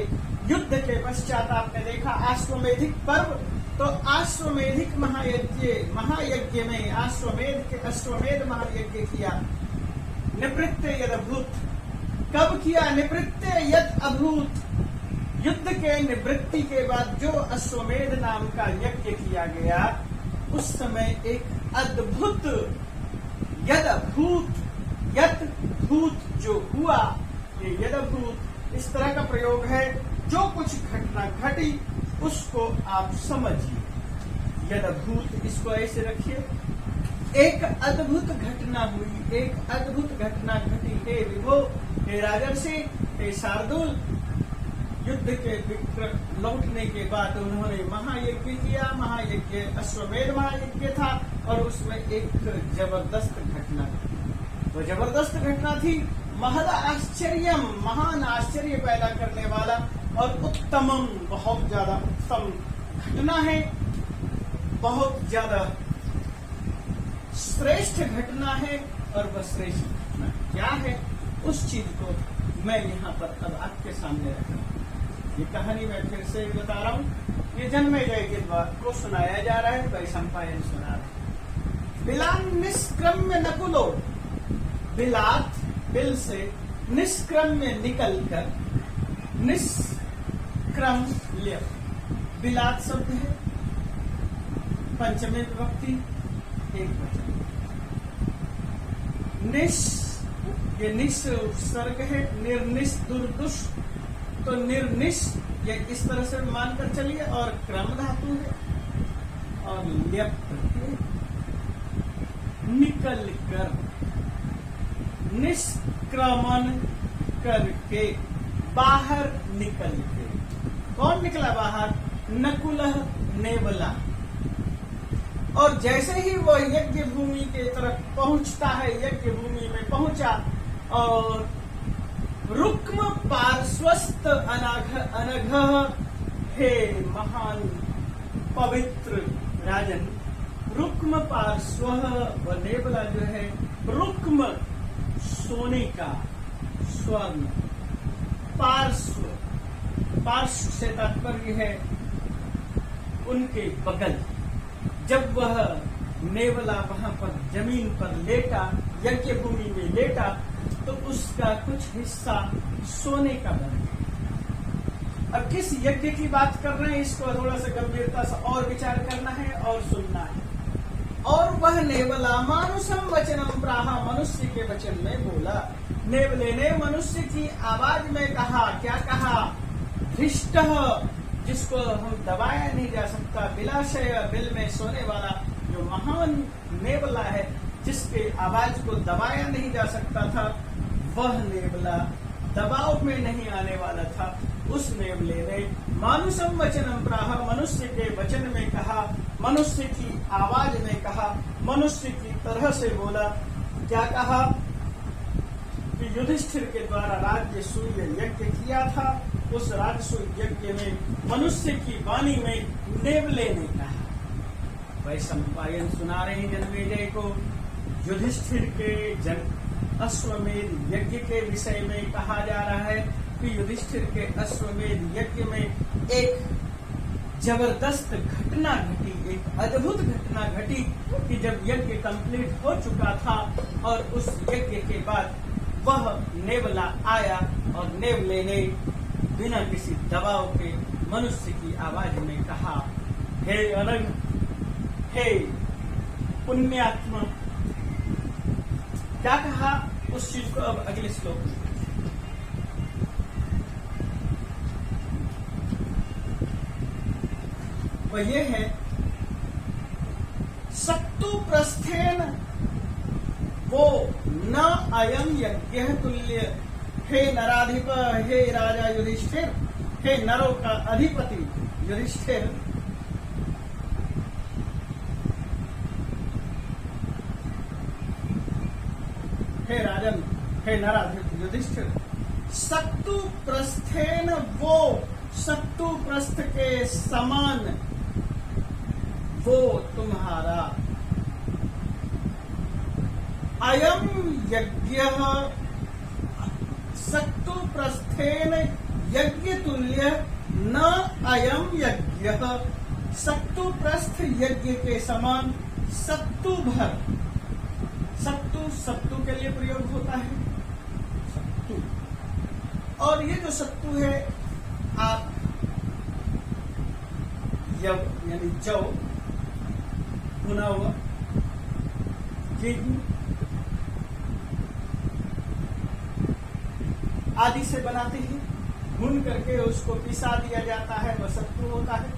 S1: युद्ध के पश्चात आपने देखा अश्वमेधिक पर्व। तो अश्वमेधिक महायज्ञ में अश्वमेध महायज्ञ किया। निवृत्त यद अभूत, कब किया? निवृत्त यद अभूत, युद्ध के निवृत्ति के बाद जो अश्वमेध नाम का यज्ञ किया गया उस समय एक अद्भुत यद भूत जो हुआ, ये यद भूत इस तरह का प्रयोग है। जो कुछ घटना घटी उसको आप समझिए। यद भूत, इसको ऐसे रखिए। एक अद्भुत घटना हुई, एक अद्भुत घटना घटी। हे विभो, हे राजर्षि, हे शार्दूल। युद्ध के लौटने के बाद उन्होंने महायज्ञ किया। महायज्ञ अश्वमेध महायज्ञ था और उसमें एक जबरदस्त घटना थी। वो जबरदस्त घटना थी महद आश्चर्यम, महान आश्चर्य पैदा करने वाला, और उत्तमम, बहुत ज्यादा उत्तम घटना है, बहुत ज्यादा श्रेष्ठ घटना है। और वह श्रेष्ठ घटना क्या है उस चीज को मैं यहाँ पर अब आपके सामने रख रहा हूँ। ये कहानी मैं फिर से बता रहा हूँ। ये जन्मेजय के द्वारा को सुनाया जा रहा है, वैशंपायन सुना रहा है। बिलान निष्क्रम्य नकुलो, बिलात बिल से निष्क्रम्य निकलकर निष्क्रम्य, बिलात शब्द है पंचमी विभक्ति एक वचन, निश ये निश सर्ग है, निर्निश दुर्दुष, तो निर्निश ये इस तरह से मानकर चलिए, और क्रम धातु है और ल्यप निकल कर, निष्क्रमण करके, बाहर निकल के। कौन निकला बाहर? नकुलः नेवला। और जैसे ही वो यज्ञ भूमि के तरफ पहुंचता है, यज्ञ भूमि में पहुंचा और रुक्म पार्श्वस्थ अनघ, हे महान पवित्र राजन, रुक्म पार्श्व व नेवला जो है, रुक्म सोने का, स्वर्ण, पार्श्व, पार्श्व से तात्पर्य है उनके बगल। जब वह नेवला वहां पर जमीन पर लेटा, यज्ञ भूमि में लेटा, तो उसका कुछ हिस्सा सोने का बन गया। अब किस यज्ञ की बात कर रहे हैं, इसको थोड़ा सा गंभीरता से और विचार करना है और सुनना है। और वह नेवला मानुषम वचनम प्राहा, मनुष्य के वचन में बोला। नेवले ने मनुष्य की आवाज में कहा, क्या कहा? धृष्ट, जिसको हम दबाया नहीं जा सकता, बिलाशय, बिल में सोने वाला जो महान नेवला है, जिसके आवाज को दबाया नहीं जा सकता था, वह नेवला दबाव में नहीं आने वाला था। उस नेवले ने मानुषम वचनम प्राह, मनुष्य के वचन में कहा, मनुष्य की आवाज में कहा, मनुष्य की तरह से बोला। क्या कहा? कि युधिष्ठिर के द्वारा राजसूय यज्ञ किया था, उस राजसूय यज्ञ में मनुष्य की वाणी में नेवले ने कहा। वैशंपायन सुना रहे हैं जन्मेजय को, युधिष्ठिर के अश्वमेध यज्ञ के विषय में कहा जा रहा है कि युधिष्ठिर के अश्वमेध यज्ञ में एक जबरदस्त घटना घटी, एक अद्भुत घटना घटी कि जब यज्ञ कंप्लीट हो चुका था और उस यज्ञ के बाद वह नेवला आया और नेवले ने बिना किसी दबाव के मनुष्य की आवाज में कहा, हे अनघ, हे पुण्यात्मा। क्या कहा? उस चीज को अब अगले श्लोक में। वह ये है, सत्तु प्रस्थेन वो न अयम यज्ञ तुल्य, हे नराधिप, हे राजा युधिष्ठिर, हे नरों का अधिपति युधिष्ठिर, हे राजन, हे नराधिप युधिष्ठिर, सत्तु प्रस्थेन वो, सत्तु प्रस्थ के समान वो तुम्हारा अयम यज्ञ, सत्तु प्रस्थेन यज्ञ तुल्य न अयम यज्ञ, सत्तु प्रस्थ यज्ञ के समान सत्तु भर, सत्तु सत्तु के लिए प्रयोग होता है सत्तु, और ये जो सत्तु है आप यानी जौ, भुना हुआ गेहूं आदि से बनाते हैं, भून करके उसको पिसा दिया जाता है, वह सत्तु होता है।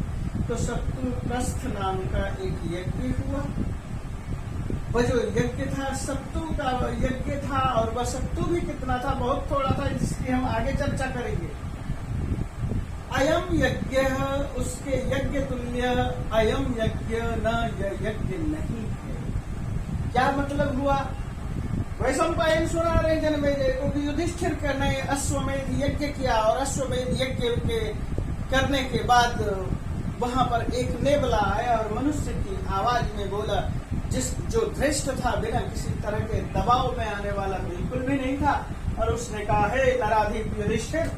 S1: तो सत्तु प्रस्थ नाम का एक यज्ञ हुआ। वह जो यज्ञ था सत्तु का यज्ञ था, और वह सत्तु भी कितना था? बहुत थोड़ा था, जिसकी हम आगे चर्चा करेंगे। अयम यज्ञ, उसके यज्ञ तुल्य अयम यज्ञ न, यज्ञ नहीं है। क्या मतलब हुआ? वैशंपायन सुना रहे जन्मेजय को कि युधिष्ठिर ने अश्वमेध यज्ञ किया, और अश्वमेध यज्ञ के करने के बाद वहां पर एक नेवला आया और मनुष्य की आवाज में बोला, जो धृष्ट था, बिना किसी तरह के दबाव में आने वाला बिल्कुल भी नहीं था, और उसने कहा, हे नराधिप युधिष्ठिर,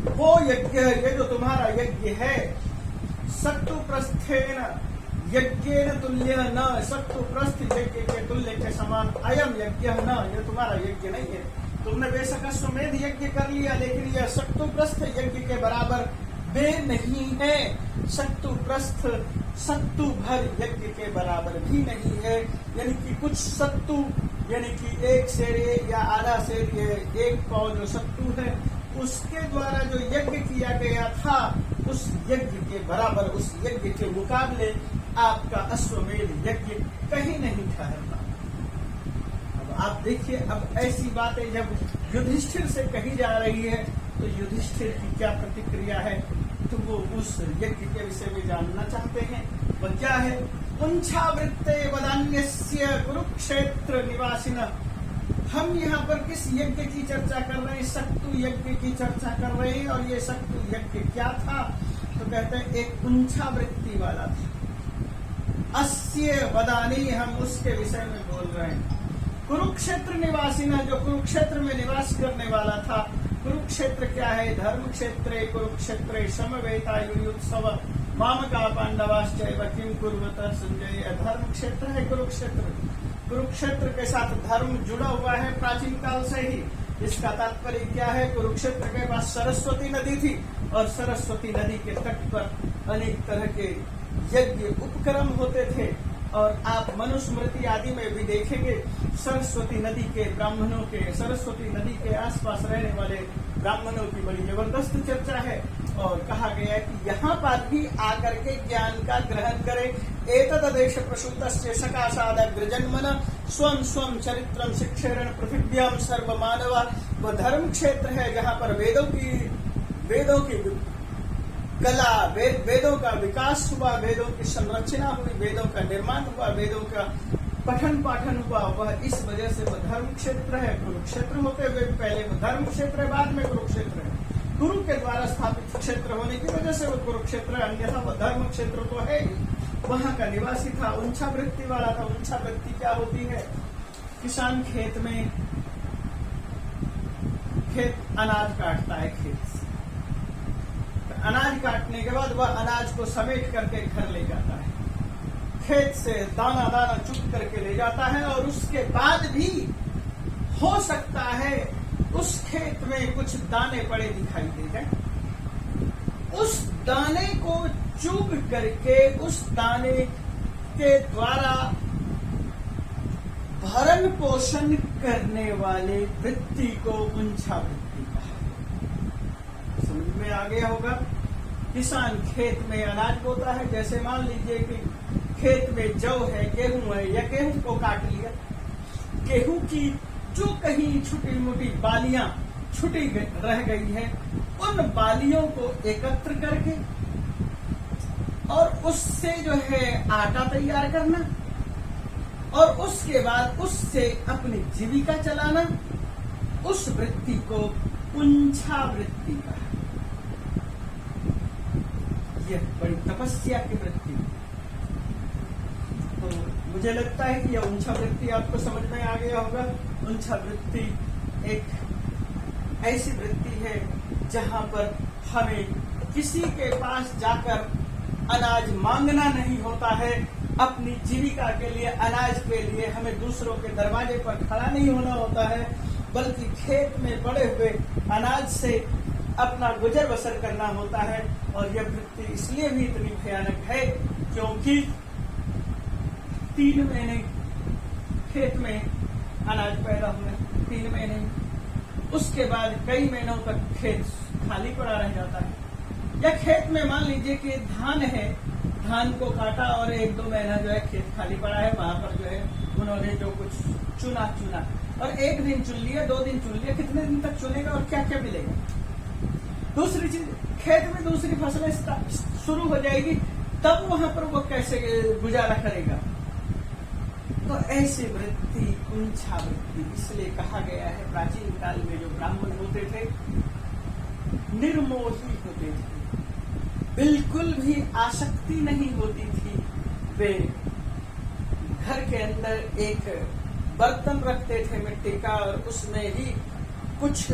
S1: वो यज्ञ, ये जो तुम्हारा यज्ञ है, सत्तु प्रस्थेन यज्ञ तुल्य न शक्तुप्रस्थ यज्ञ के तुल्य के समान अयम यज्ञ न, ये तुम्हारा यज्ञ नहीं है। तुमने बेशक अश्वमेध यज्ञ कर लिया, लेकिन यह शक्तुप्रस्थ यज्ञ के बराबर वे नहीं है। शक्तुप्रस्थ सत्तु भर यज्ञ के बराबर भी नहीं है। यानी कि कुछ सत्तु, यानी कि एक शेर या आधा शेर, एक पाव जो सत्तु है, उसके द्वारा जो यज्ञ किया गया था, उस यज्ञ के बराबर, उस यज्ञ के मुकाबले आपका अश्वमेध यज्ञ कहीं नहीं ठहरता। अब आप देखिए, अब ऐसी बातें जब युधिष्ठिर से कही जा रही है, तो युधिष्ठिर की क्या प्रतिक्रिया है, तो वो उस यज्ञ के विषय में जानना चाहते हैं। वो क्या है? पुंछावृत्ते वदान्यस्य कुरुक्षेत्र निवासिन। हम यहाँ पर किस यज्ञ की चर्चा कर रहे हैं? शक्तु यज्ञ की चर्चा कर रहे हैं। और ये शक्तु यज्ञ क्या था? तो कहते हैं एक पुंछावृत्ति वाला था। अस्य वदानी, हम उसके विषय में बोल रहे हैं। कुरुक्षेत्र निवासी न, जो कुरुक्षेत्र में निवास करने वाला था। कुरुक्षेत्र क्या है? धर्म क्षेत्रे कुरुक्षेत्रे समवेतायुत्सव मामका पांडवाश्चैव किम कुर्वत संजय। धर्म क्षेत्र है कुरुक्षेत्र। कुरुक्षेत्र के साथ धर्म जुड़ा हुआ है प्राचीन काल से ही। इसका तात्पर्य क्या है? कुरुक्षेत्र के पास सरस्वती नदी थी, और सरस्वती नदी के तट पर अनेक तरह के यज्ञ उपक्रम होते थे। और आप मनुस्मृति आदि में भी देखेंगे, सरस्वती नदी के ब्राह्मणों के, सरस्वती नदी के आसपास रहने वाले ब्राह्मणों की बड़ी जबरदस्त चर्चा है। और कहा गया है कि यहाँ पर भी आकर के ज्ञान का ग्रहण करें। एतदेश प्रसूतस्य सकाशादग्रजन्मन स्वं स्वं चरित्रं शिक्षेरण पृथिव्याम सर्वमानवा। वह धर्म क्षेत्र है जहाँ पर वेदों की कला, वेदों का विकास हुआ, वेदों की संरचना हुई, वेदों का निर्माण हुआ, वेदों का पठन पाठन हुआ। वह इस वजह से वह धर्म क्षेत्र है। कुरुक्षेत्र होते हुए पहले वह धर्म क्षेत्र है, बाद में कुरुक्षेत्र है। गुरु के द्वारा स्थापित क्षेत्र होने की वजह से वह कुरुक्षेत्र है, अन्यथा वह धर्म क्षेत्र तो है ही। वहां का निवासी था, उंछा वृत्ति वाला था। उंछा वृत्ति क्या होती है? किसान खेत अनाज काटता है, खेत से अनाज काटने के बाद वह अनाज को समेट करके घर ले जाता है, खेत से दाना दाना चुग करके ले जाता है। और उसके बाद भी हो सकता है उस खेत में कुछ दाने पड़े दिखाई दे जाए। उस दाने को चुग करके, उस दाने के द्वारा भरण पोषण करने वाले वृत्ति को उंछा वृत्ति कहा। समझ में आ गया होगा? किसान खेत में अनाज बोता है। जैसे मान लीजिए कि खेत में जौ है, गेहूं है, या गेहूं को काट लिया, गेहूं की जो कहीं छोटी मोटी बालियां छुटी रह गई है, उन बालियों को एकत्र करके और उससे जो है आटा तैयार करना, और उसके बाद उससे अपनी जीविका चलाना, उस वृत्ति को पुंछा वृत्ति कहा। यह बड़ी तपस्या की वृत्ति। तो मुझे लगता है कि यह उंछा वृत्ति आपको समझ में आ गया होगा। उंछा वृत्ति एक ऐसी वृत्ति है जहां पर हमें किसी के पास जाकर अनाज मांगना नहीं होता है। अपनी जीविका के लिए, अनाज के लिए हमें दूसरों के दरवाजे पर खड़ा नहीं होना होता है, बल्कि खेत में पड़े हुए अनाज से अपना गुजर बसर करना होता है। और यह वृत्ति इसलिए भी इतनी भयानक है क्योंकि 3 महीने खेत में अनाज पैदा हुआ, 3 महीने, उसके बाद कई महीनों तक खेत खाली पड़ा रह जाता है। या खेत में मान लीजिए कि धान है, धान को काटा और 1-2 महीना जो है खेत खाली पड़ा है, वहां पर जो है उन्होंने जो कुछ चुना, और 1 दिन चुन लिया, 2 दिन चुन लिया, कितने दिन तक चुनेगा और क्या क्या मिलेगा। दूसरी चीज, खेत में दूसरी फसलें शुरू हो जाएगी, तब वहां पर वो कैसे गुजारा करेगा। तो ऐसी वृत्ति उंछा वृत्ति इसलिए कहा गया है। प्राचीन काल में जो ब्राह्मण होते थे निर्मोही होते थे, बिल्कुल भी आसक्ति नहीं होती थी। वे घर के अंदर एक बर्तन रखते थे मिट्टी का, और उसमें ही कुछ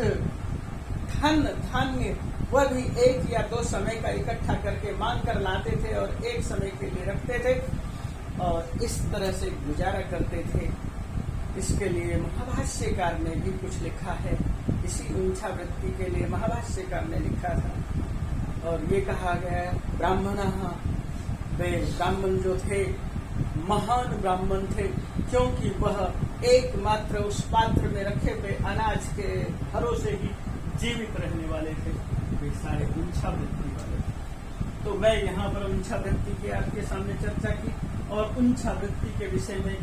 S1: धान्य वह भी 1 या 2 समय का इकट्ठा करके मांग कर लाते थे और एक समय के लिए रखते थे। और इस तरह से गुजारा करते थे। इसके लिए महाभाष्यकार ने भी कुछ लिखा है। इसी उंछा वृत्ति के लिए महाभाष्यकार ने लिखा था और ये कहा गया ब्राह्मणः, वे ब्राह्मण जो थे महान ब्राह्मण थे, क्योंकि वह एकमात्र उस पात्र में रखे हुए अनाज के भरोसे ही जीवित रहने वाले थे। वे सारे उंछा वृत्ति वाले थे। तो मैं यहाँ पर उंछा वृत्ति की आपके सामने चर्चा की और उंछा वृत्ति के विषय में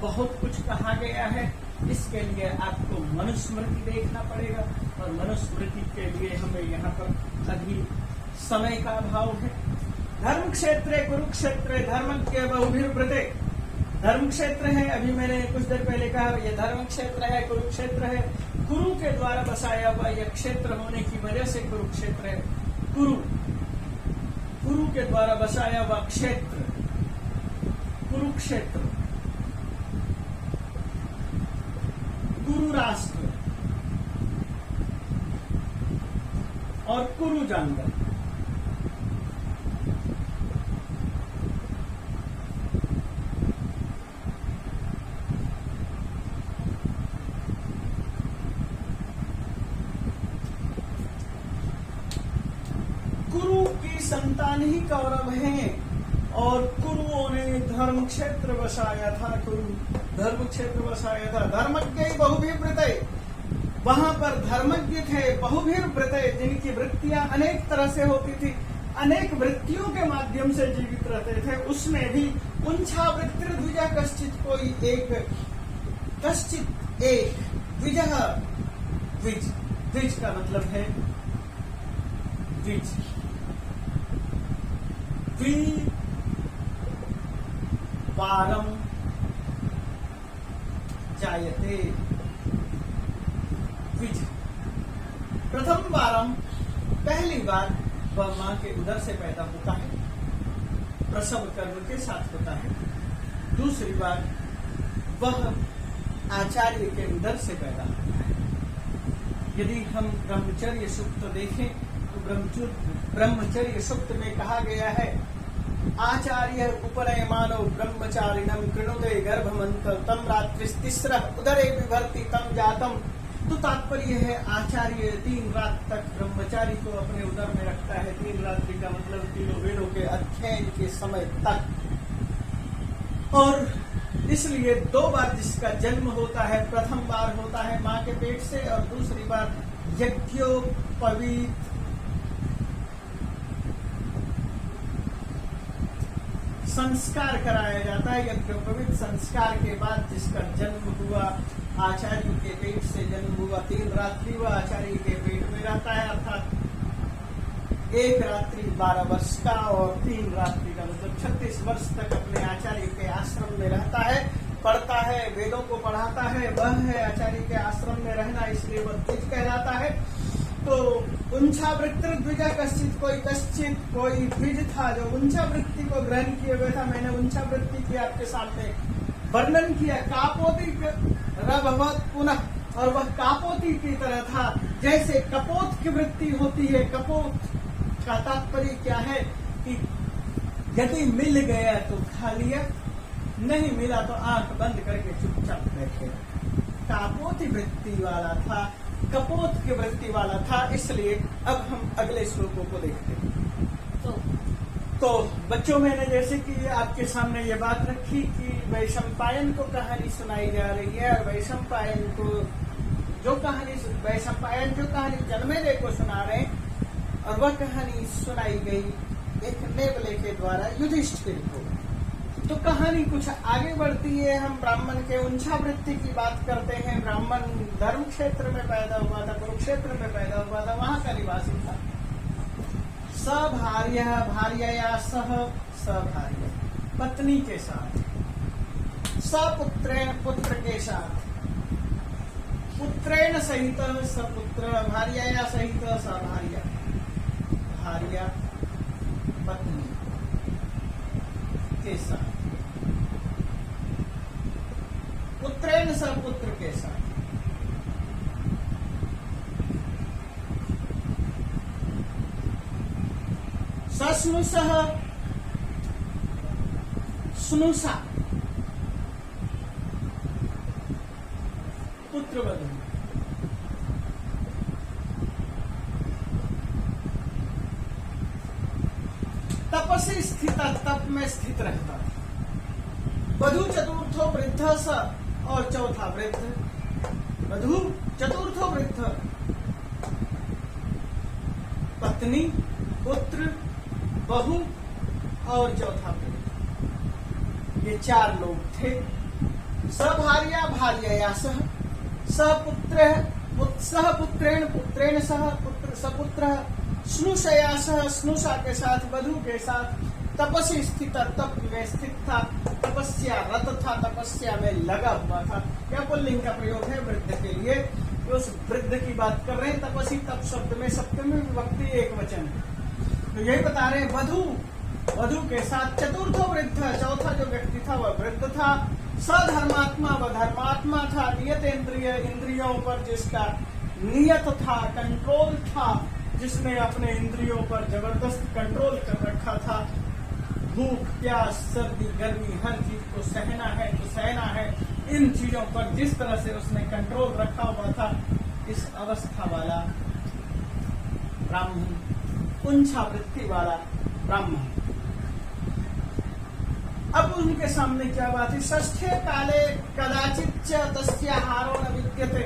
S1: बहुत कुछ कहा गया है। इसके लिए आपको मनुस्मृति देखना पड़ेगा और मनुस्मृति के लिए हमें यहाँ पर अभी समय का अभाव है। धर्म क्षेत्र कुरुक्षेत्र धर्मज्ञ बहुभिर्वृते। धर्म क्षेत्र है, अभी मैंने कुछ देर पहले कहा, यह धर्म क्षेत्र है, कुरुक्षेत्र है। कुरु के द्वारा बसाया हुआ यह क्षेत्र होने की वजह से कुरुक्षेत्र है। कुरु के द्वारा बसाया हुआ क्षेत्र कुरुक्षेत्र। कुरु राष्ट्र और कुरु जंगल। कुरु की संतान ही कौरव हैं और कुरुओं ने धर्म क्षेत्र बसाया था। कुरु धर्म क्षेत्र बसाया था। धर्मज्ञ बहुभिर्वृते, वहां पर धर्मज्ञ थे, बहुभिर्वृते, जिनकी वृत्तियां अनेक तरह से होती थी, अनेक वृत्तियों के माध्यम से जीवित रहते थे। उसमें भी उंछा वृत्ति द्विजा कश्चित, कोई एक, कश्चित एक, द्विजः, द्विज, द्विज का मतलब है द्विज, द्विवारं जायते। द्विज प्रथम वारम, पहली बार वह मां के उदर से पैदा होता है, प्रसव कर्म के साथ होता है। दूसरी बार वह आचार्य के उदर से पैदा होता है। यदि हम ब्रह्मचर्य सूक्त देखें तो ब्रह्मचर्य सूक्त में कहा गया है, आचार्य उपनयमानो ब्रह्मचारिणं कृणुते गर्भमंत तम रात्रिस्तिस्रः उदरे विभर्ति तम जातम। तो तात्पर्य है आचार्य 3 रात तक ब्रह्मचारी को अपने उदर में रखता है। 3 रात्रि का मतलब तीनों वेदों के अध्ययन के समय तक। और इसलिए 2 बार जिसका जन्म होता है, प्रथम बार होता है मां के पेट से और दूसरी बार यज्ञोपवीत संस्कार कराया जाता है। यज्ञोपवीत संस्कार के बाद जिसका जन्म हुआ, आचार्य के पेट से जन्म हुआ, 3 रात्रि वह आचार्य के पेट में रहता है, अर्थात 1 रात्रि 12 वर्ष का और 3 रात्रि का मतलब 36 वर्ष तक अपने आचार्य के आश्रम में रहता है, पढ़ता है, वेदों को पढ़ाता है। वह है आचार्य के आश्रम में रहना, इसलिए वह द्विज कहलाता है। तो उंछा वृत्ति द्विजा कश्चित, कोई द्विज था जो उंछा वृत्ति को ग्रहण किए हुए था। मैंने उंछा वृत्ति की आपके सामने वर्णन किया। कापोती रभवत पुनः, और वह कापोती की तरह था, जैसे कपोत की वृत्ति होती है। कपोत का तात्पर्य क्या है कि यदि मिल गया तो खा लिया, नहीं मिला तो आंख बंद करके चुपचाप बैठे। कापोती वृत्ति वाला था, कपोत की वृत्ति वाला था। इसलिए अब हम अगले श्लोकों को देखते हैं। तो बच्चों, मैंने जैसे कि आपके सामने ये बात रखी कि वैशंपायन को कहानी सुनाई जा रही है और वैशंपायन जो कहानी जन्मेजय को सुना रहे हैं और वह कहानी सुनाई गई एक नेवले के द्वारा युधिष्ठिर को। तो कहानी कुछ आगे बढ़ती है। हम ब्राह्मण के उंछा वृत्ति की बात करते हैं। ब्राह्मण धर्म क्षेत्र में पैदा हुआ था, कुरुक्षेत्र में पैदा हुआ था, वहां का निवासी था। सभार्य, भार्यया सह, सभार्य पत्नी के साथ, सपुत्रेण पुत्र के साथ, पुत्रेण सहित सपुत्र, भार्यया सहित सभार्य, भार्या पत्नी के साथ, पुत्रेण सपुत्र के साथ। सस्नुषः स्नुषा पुत्रवधू, तपसी स्थित, तप में स्थित रहता। वधू चतुर्थो वृद्ध स, और चौथा वृद्ध। वधू चतुर्थो वृद्ध, पत्नी, पुत्र, बहू और चौथा वृद्ध। ये 4 लोग थे। सभार्या भार्यया सह, पुत्रेण पुत्रेण सह, सपुत्र, स्नुषया सह, स्नुषा के साथ, वधू के साथ, तपसी स्थित, तप में स्थित था, तपस्या रत था, तपस्या में लगा हुआ था। क्या पुल्लिंग का प्रयोग है वृद्ध के लिए, उस वृद्ध की बात कर रहे हैं। तपसी तप शब्द में सप्तमी विभक्ति एक वचन है, तो यही बता रहे हैं। वधू के साथ, चतुर्थो वृद्ध, चौथा जो व्यक्ति था वह वृद्ध था। सधर्मात्मा, वह धर्मात्मा था। नियतेंद्रिय, इंद्रियों पर जिसका नियत था, कंट्रोल था, जिसने अपने इंद्रियों पर जबरदस्त कंट्रोल कर रखा था। भूख, प्यास, सर्दी, गर्मी, हर चीज को सहना है तो सहना है। इन चीजों पर जिस तरह से उसने कंट्रोल रखा हुआ था, इस अवस्था वाला ब्राह्मण, पुंछा वृत्ति वाला ब्राह्मण। अब उनके सामने क्या बात है? षष्ठे काले कदाचित च तस्याहारो न विद्यते।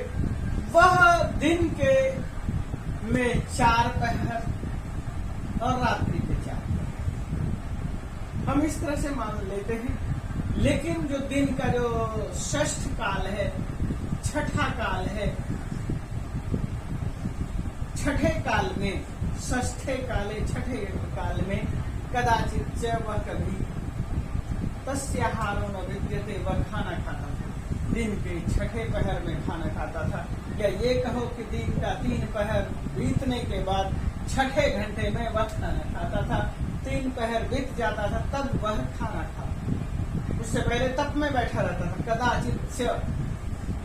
S1: वह दिन के में 4 पहर और रात्रि के 4 पहर, हम इस तरह से मान लेते हैं। लेकिन जो दिन का जो षष्ठ काल है, छठा काल है, छठे काल में, षष्ठे काले, छठे काल में, कदाचित च, वह कभी, तस्याहारो न विद्यते, वह खाना खाता था। दिन के छठे पहर में खाना खाता था, या ये कहो कि दिन का 3 पहर बीतने के बाद छठे घंटे में वह खाना खाता था। 3 पहर बीत जाता था तब वह खाना खाता। उससे पहले तप में बैठा रहता था। कदाचित च,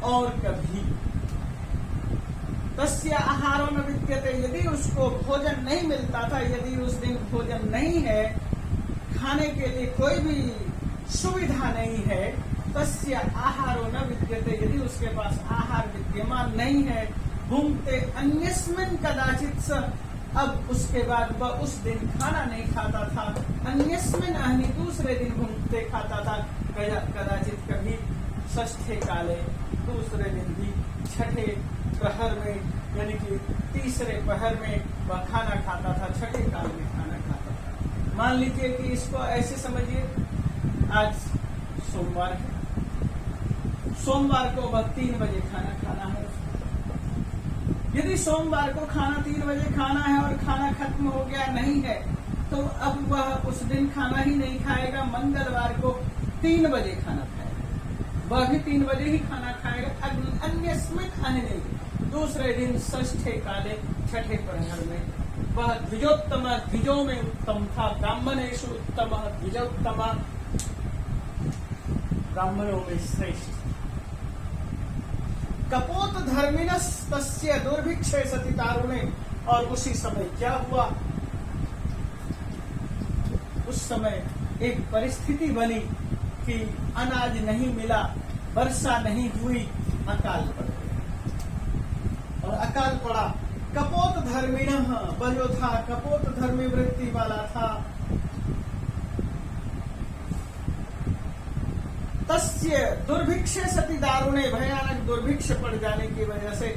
S1: और कभी, तस्य आहारो न विद्यते, यदि उसको भोजन नहीं मिलता था, यदि उस दिन भोजन नहीं है, खाने के लिए कोई भी सुविधा नहीं है, तस्य आहारो न विद्यते, यदि उसके पास आहार विद्यमान नहीं है, भुंक्ते अन्यस्मिन् कदाचित स, अब उसके बाद वह उस दिन खाना नहीं खाता था। अन्यस्मिन् अहनि, दूसरे दिन भुंक्ते खाता था। कदाचित कभी, षष्ठे काले, दूसरे दिन भी, छठे पहर में, यानी कि तीसरे पहर में वह खाना खाता था, छठे काल में खाना खाता था। मान लीजिए कि इसको ऐसे समझिए, आज सोमवार है, सोमवार को वह 3 बजे खाना खाना है। यदि सोमवार को खाना 3 बजे खाना है और खाना खत्म हो गया नहीं है, तो अब वह उस दिन खाना ही नहीं खाएगा। मंगलवार को 3 बजे खाना खाएगा, वह भी 3 बजे ही खाना खाएगा। अन्यस्मिन् अहनि, दूसरे दिन षष्ठे काले, छठे प्रहर में, वह द्विजोत्तम, द्विजों में उत्तम था। ब्राह्मणेषु उत्तम, द्विजोत्तम, ब्राह्मणों में श्रेष्ठ। कपोत धर्मिणस् तस्य दुर्भिक्षे सति तारुणे, और उसी समय क्या हुआ? उस समय एक परिस्थिति बनी कि अनाज नहीं मिला, वर्षा नहीं हुई, अकाल पड़ गया। और अकाल पड़ा। कपोत धर्मिणः, वह जो था कपोत धर्मी वृत्ति वाला था, तस्य दुर्भिक्षे सति दारुणे, भयानक दुर्भिक्ष पड़ जाने की वजह से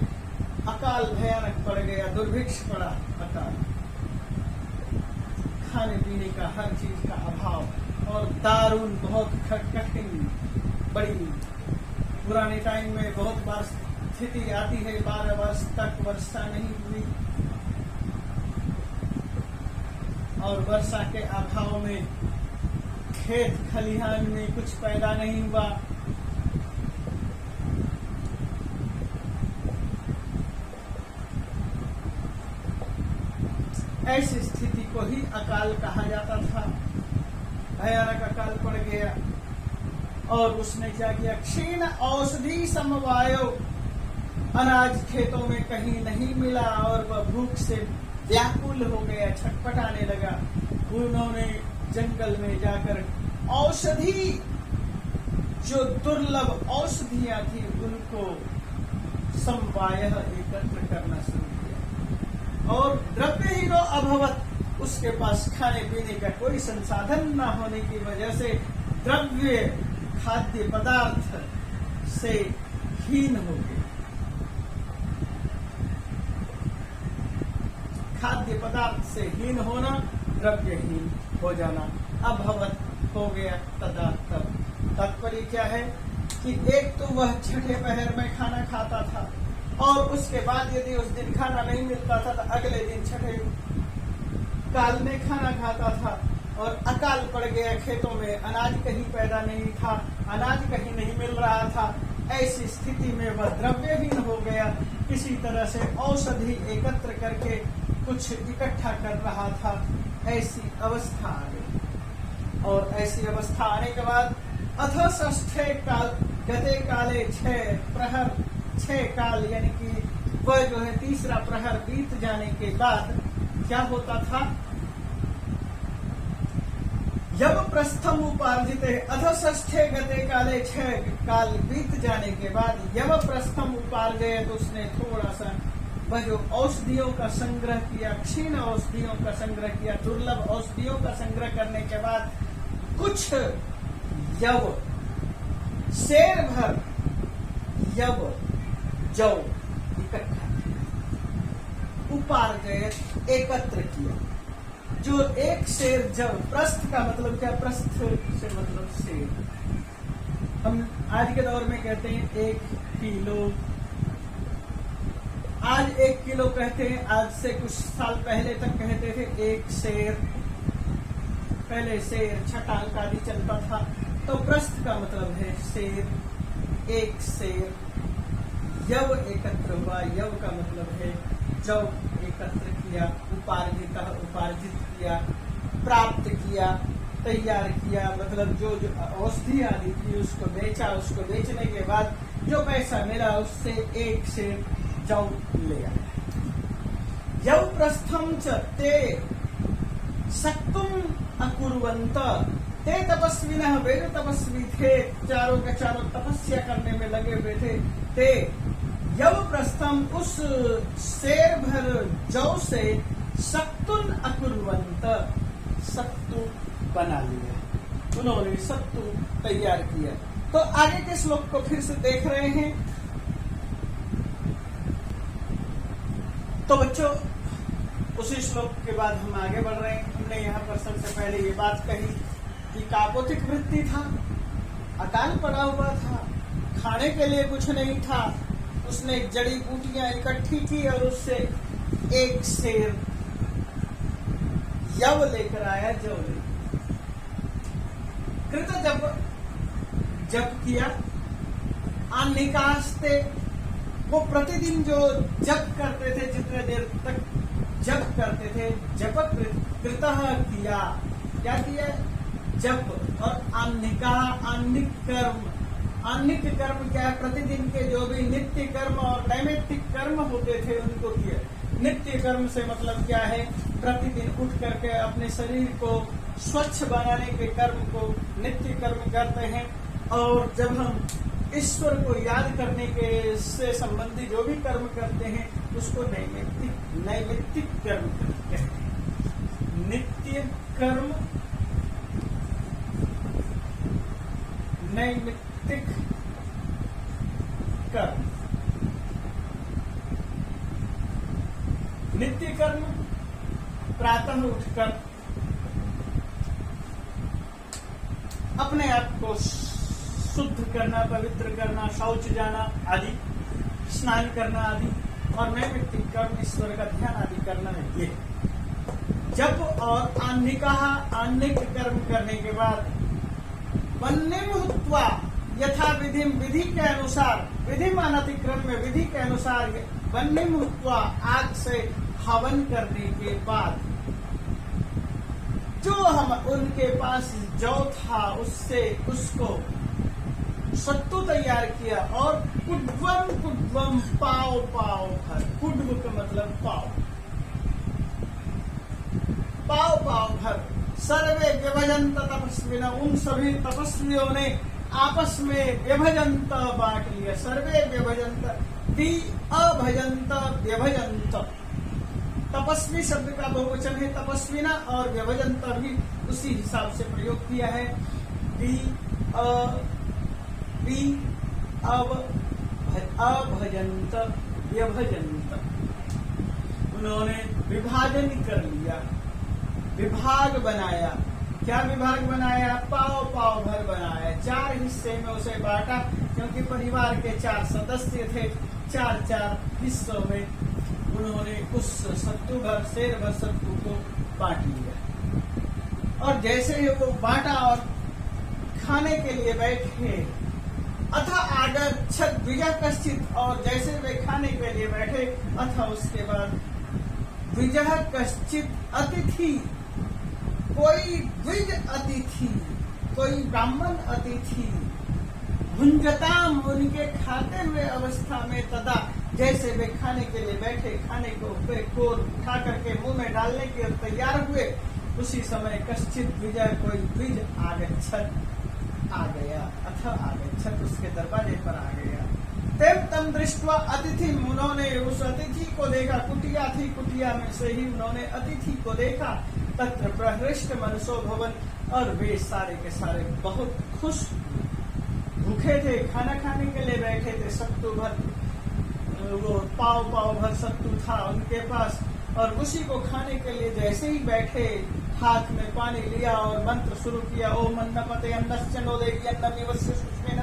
S1: अकाल भयानक पड़ गया, दुर्भिक्ष पड़ा, अकाल, खाने पीने का हर चीज का अभाव, और दारुण, बहुत कठिन, बड़ी पुराने टाइम में बहुत बार स्थिति आती है, 12 वर्ष तक वर्षा नहीं हुई, और वर्षा के अभाव में खेत खलिहान में कुछ पैदा नहीं हुआ। ऐसी स्थिति को ही अकाल कहा जाता था। भयानक अकाल पड़ गया, और उसने क्या किया? क्षीण औषधि समवायो, अनाज खेतों में कहीं नहीं मिला, और वह भूख से व्याकुल हो गया, छटपटाने लगा। उन्होंने जंगल में जाकर औषधि, जो दुर्लभ औषधियां थी उनको समवायः एकत्र करना शुरू किया। और द्रव्यहीनो अभवत्, उसके पास खाने पीने का कोई संसाधन न होने की वजह से द्रव्य खाद्य पदार्थ से हीन हो गए। खाद्य पदार्थ से हीन होना, द्रव्यहीन हो जाना, अभवत हो गया। तदा तब तात्पर्य क्या है कि एक तो वह छठे पहर में खाना खाता था, और उसके बाद यदि उस दिन खाना नहीं मिलता था तो अगले दिन छठे काल में खाना खाता था, और अकाल पड़ गया, खेतों में अनाज कहीं पैदा नहीं था, अनाज कहीं नहीं मिल रहा था। ऐसी स्थिति में वह द्रव्यहीन हो गया। किसी तरह से औषधि एकत्र करके कुछ इकट्ठा कर रहा था, ऐसी अवस्था आ गई। और ऐसी अवस्था आने के बाद अथ षष्ठे काल गते काले 6 प्रहर, 6 काल यानी कि वह जो है तीसरा प्रहर बीत जाने के बाद क्या होता था, यव प्रस्थम उपार्जिते, अथ षष्ठे गते काले 6 काल बीत जाने के बाद यव प्रस्थम उपार्जय, तो उसने थोड़ा सा वह जो औषधियों का संग्रह किया, क्षीण औषधियों का संग्रह किया, दुर्लभ औषधियों का संग्रह करने के बाद कुछ यव, शेर भर यव जौ इकट्ठा किया, उपार्जय एकत्र किया। जो एक शेर जव, प्रस्थ का मतलब क्या, प्रस्थ से मतलब शेर, हम आज के दौर में कहते हैं 1 किलो, आज 1 किलो कहते हैं, आज से कुछ साल पहले तक कहते थे 1 शेर। पहले शेर छटांग आदि चलता था, तो प्रस्थ का मतलब है शेर, 1 शेर। यव एकत्र हुआ, यव का मतलब है जौ एकत्र किया, उपार्जित, उपार्जित किया, प्राप्त किया, तैयार किया, मतलब जो जो औषधि आदि थी उसको बेचा, उसको बेचने के बाद जो पैसा मिला उससे 1 शेर जौ ले आया। यव प्रस्थम च ते सक्तुम अकुर्वन्त, ते तपस्विनः, वे जो तपस्वी थे, चारों के चारों तपस्या करने में लगे हुए थे, ते यव प्रस्थम, उस शेर भर जौ से सक्तुन अकुर्वन्त, सत्तू बना लिया, उन्होंने सत्तू तैयार किया। तो आगे के श्लोक को फिर से देख रहे हैं। तो बच्चों, उसी श्लोक के बाद हम आगे बढ़ रहे हैं। हमने यहाँ पर सबसे पहले ये बात कही कि कापोतिक वृत्ति था, अकाल पड़ा हुआ था, खाने के लिए कुछ नहीं था, उसने जड़ी बूटियां इकट्ठी की और उससे 1 शेर यव लेकर आया, जौ लेकर। कृत जप किया, आनिकास्ते, वो प्रतिदिन जो जप करते थे, जितने देर तक जप करते थे, जप कृतः किया, क्या किया, जप। और आन्निका, आन्निक कर्म, आन्निक कर्म क्या है, प्रतिदिन के जो भी नित्य कर्म और नैमित्तिक कर्म होते थे उनको किया। नित्य कर्म से मतलब क्या है, प्रतिदिन उठ करके अपने शरीर को स्वच्छ बनाने के कर्म को नित्य कर्म करते हैं। और जब हम ईश्वर को याद करने के से संबंधी जो भी कर्म करते हैं उसको नैमित्तिक कर्म कहते हैं। नित्य कर्म, नैमित्तिक कर्म। नित्य कर्म प्रातः उठकर अपने आप को शुद्ध करना, पवित्र करना, शौच जाना आदि, स्नान करना आदि, और नैमित्तिक कर्म ईश्वर का ध्यान आदि करना है। ये जप और आन्निक कर्म करने के बाद वन्यम हुत्वा यथा विधि, विधि के अनुसार, विधि अनतिक्रम में विधि के अनुसार वन्यम हुत्वा, आग से हवन करने के बाद जो हम उनके पास जौ था उससे उसको सत्तू तैयार किया और कुड्वम पाव भर, कुड्व का मतलब पाव भर सर्वे व्यभजंत तपस्विना, उन सभी तपस्वियों ने आपस में व्यभजंत बांट लिया। सर्वे व्यभजंत, वि अभजंत व्यभजंत। तपस्वी शब्द का बहुवचन है तपस्विना, और व्यभजंत भी उसी हिसाब से प्रयोग किया है। अभजंत व्यभजंत, उन्होंने विभाजन कर लिया, विभाग बनाया। क्या विभाग बनाया? पाव पाव भर बनाया, 4 हिस्से में उसे बांटा, क्योंकि परिवार के 4 सदस्य थे। 4 हिस्सों में उन्होंने उस सत्तू भर, शेर भर सत्तू को बांट लिया। और जैसे ही वो बांटा और खाने के लिए बैठे, अथा आगच्छत् द्विजा कश्चित्, और जैसे वे खाने के लिए बैठे, अथा उसके बाद द्विजा कश्चित् अतिथि, कोई द्विज अतिथि, कोई ब्राह्मण अतिथि, भुंजताम, उनके खाते हुए अवस्था में, तदा जैसे वे खाने के लिए बैठे, खाने को वे कोर उठा करके मुंह में डालने के लिए तैयार हुए, उसी समय कश्चित् द्विज, कोई द्विज आगच्छत्, आ गया, अथा आगच्छत्, उसके दरवाजे पर आ गया। तेम तम दृष्ट्वा अतिथि, उन्होंने उस अतिथि को देखा। कुटिया थी, कुटिया में से ही उन्होंने अतिथि को देखा। तत्र प्रहृष्ट मनसो भवन, और वे सारे के सारे बहुत खुश, भूखे थे, खाना खाने के लिए बैठे थे। सत्तू भर, वो पाव पाव भर सत्तू था उनके पास, और उसी को खाने के लिए जैसे ही बैठे, हाथ में पानी लिया और मंत्र शुरू किया। ओम अन्नपते अन्नस्य नोदेहि अन्नमिवस्य सुष्मेन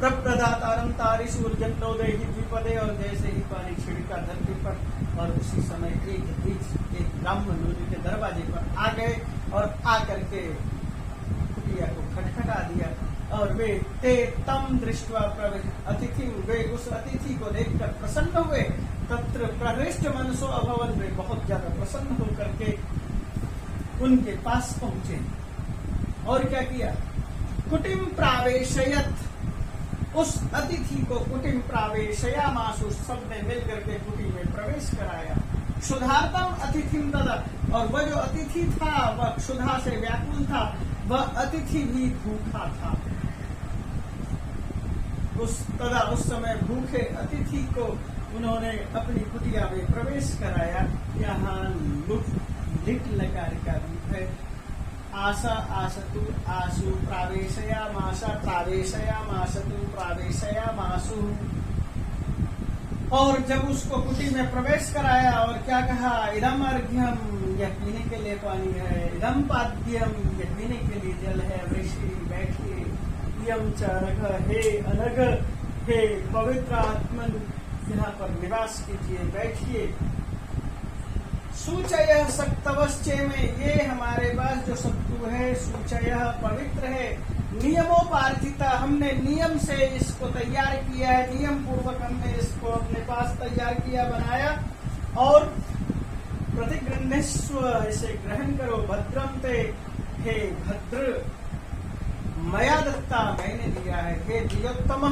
S1: प्रप्रदातारं तारिसूर्जन्नोदेहि द्विपदे, और जैसे ही पानी छिड़का धरती पर, और उसी समय एक ब्राह्मण उनके दरवाजे पर आ गए, और आकर के कुटिया को खटखटा दिया। और वे ते तम दृष्ट्वा अतिथि, वे उस अतिथि को देखकर प्रसन्न हुए। तत्र प्रहृष्ट मनसो अभवन, वे बहुत ज्यादा प्रसन्न होकर के उनके पास पहुंचे। और क्या किया? कुटिम प्रावेशयत, उस अतिथि को कुटिम प्रावेशयामासु, सबने मिलकर के कुटी में प्रवेश कराया। क्षुधार्तम अतिथिम तदा, और वह जो अतिथि था वह क्षुधा से व्याकुल था, वह अतिथि भी भूखा था। उस समय भूखे अतिथि को उन्होंने अपनी कुटिया में प्रवेश कराया। यहाँ लिट लकार का रूप है। आशा आसतु आसु प्रावेशयामाशा प्रावेशयामासतु प्रावेशयामासु। और जब उसको कुटी में प्रवेश कराया और क्या कहा? इदम अर्घ्यम, यह पीने के लिए पानी है। इदम पाद्यम, यह पीने के लिए जल है। वृषि, बैठिए। यम च अनघ, हे अनघ, हे पवित्र आत्मन, यहाँ पर निवास कीजिए, बैठिए। सूचय सक्तवश्चे में, ये हमारे पास जो सत्तू है, सूचय पवित्र है। नियमोपार्जिता, हमने नियम से इसको तैयार किया है, नियम पूर्वक हमने इसको अपने पास तैयार किया, बनाया। और प्रतिगृह्णस्व, इसे ग्रहण करो। भद्रम ते, हे भद्र, मया दत्ता, मैंने दिया है। हे द्विजोत्तम,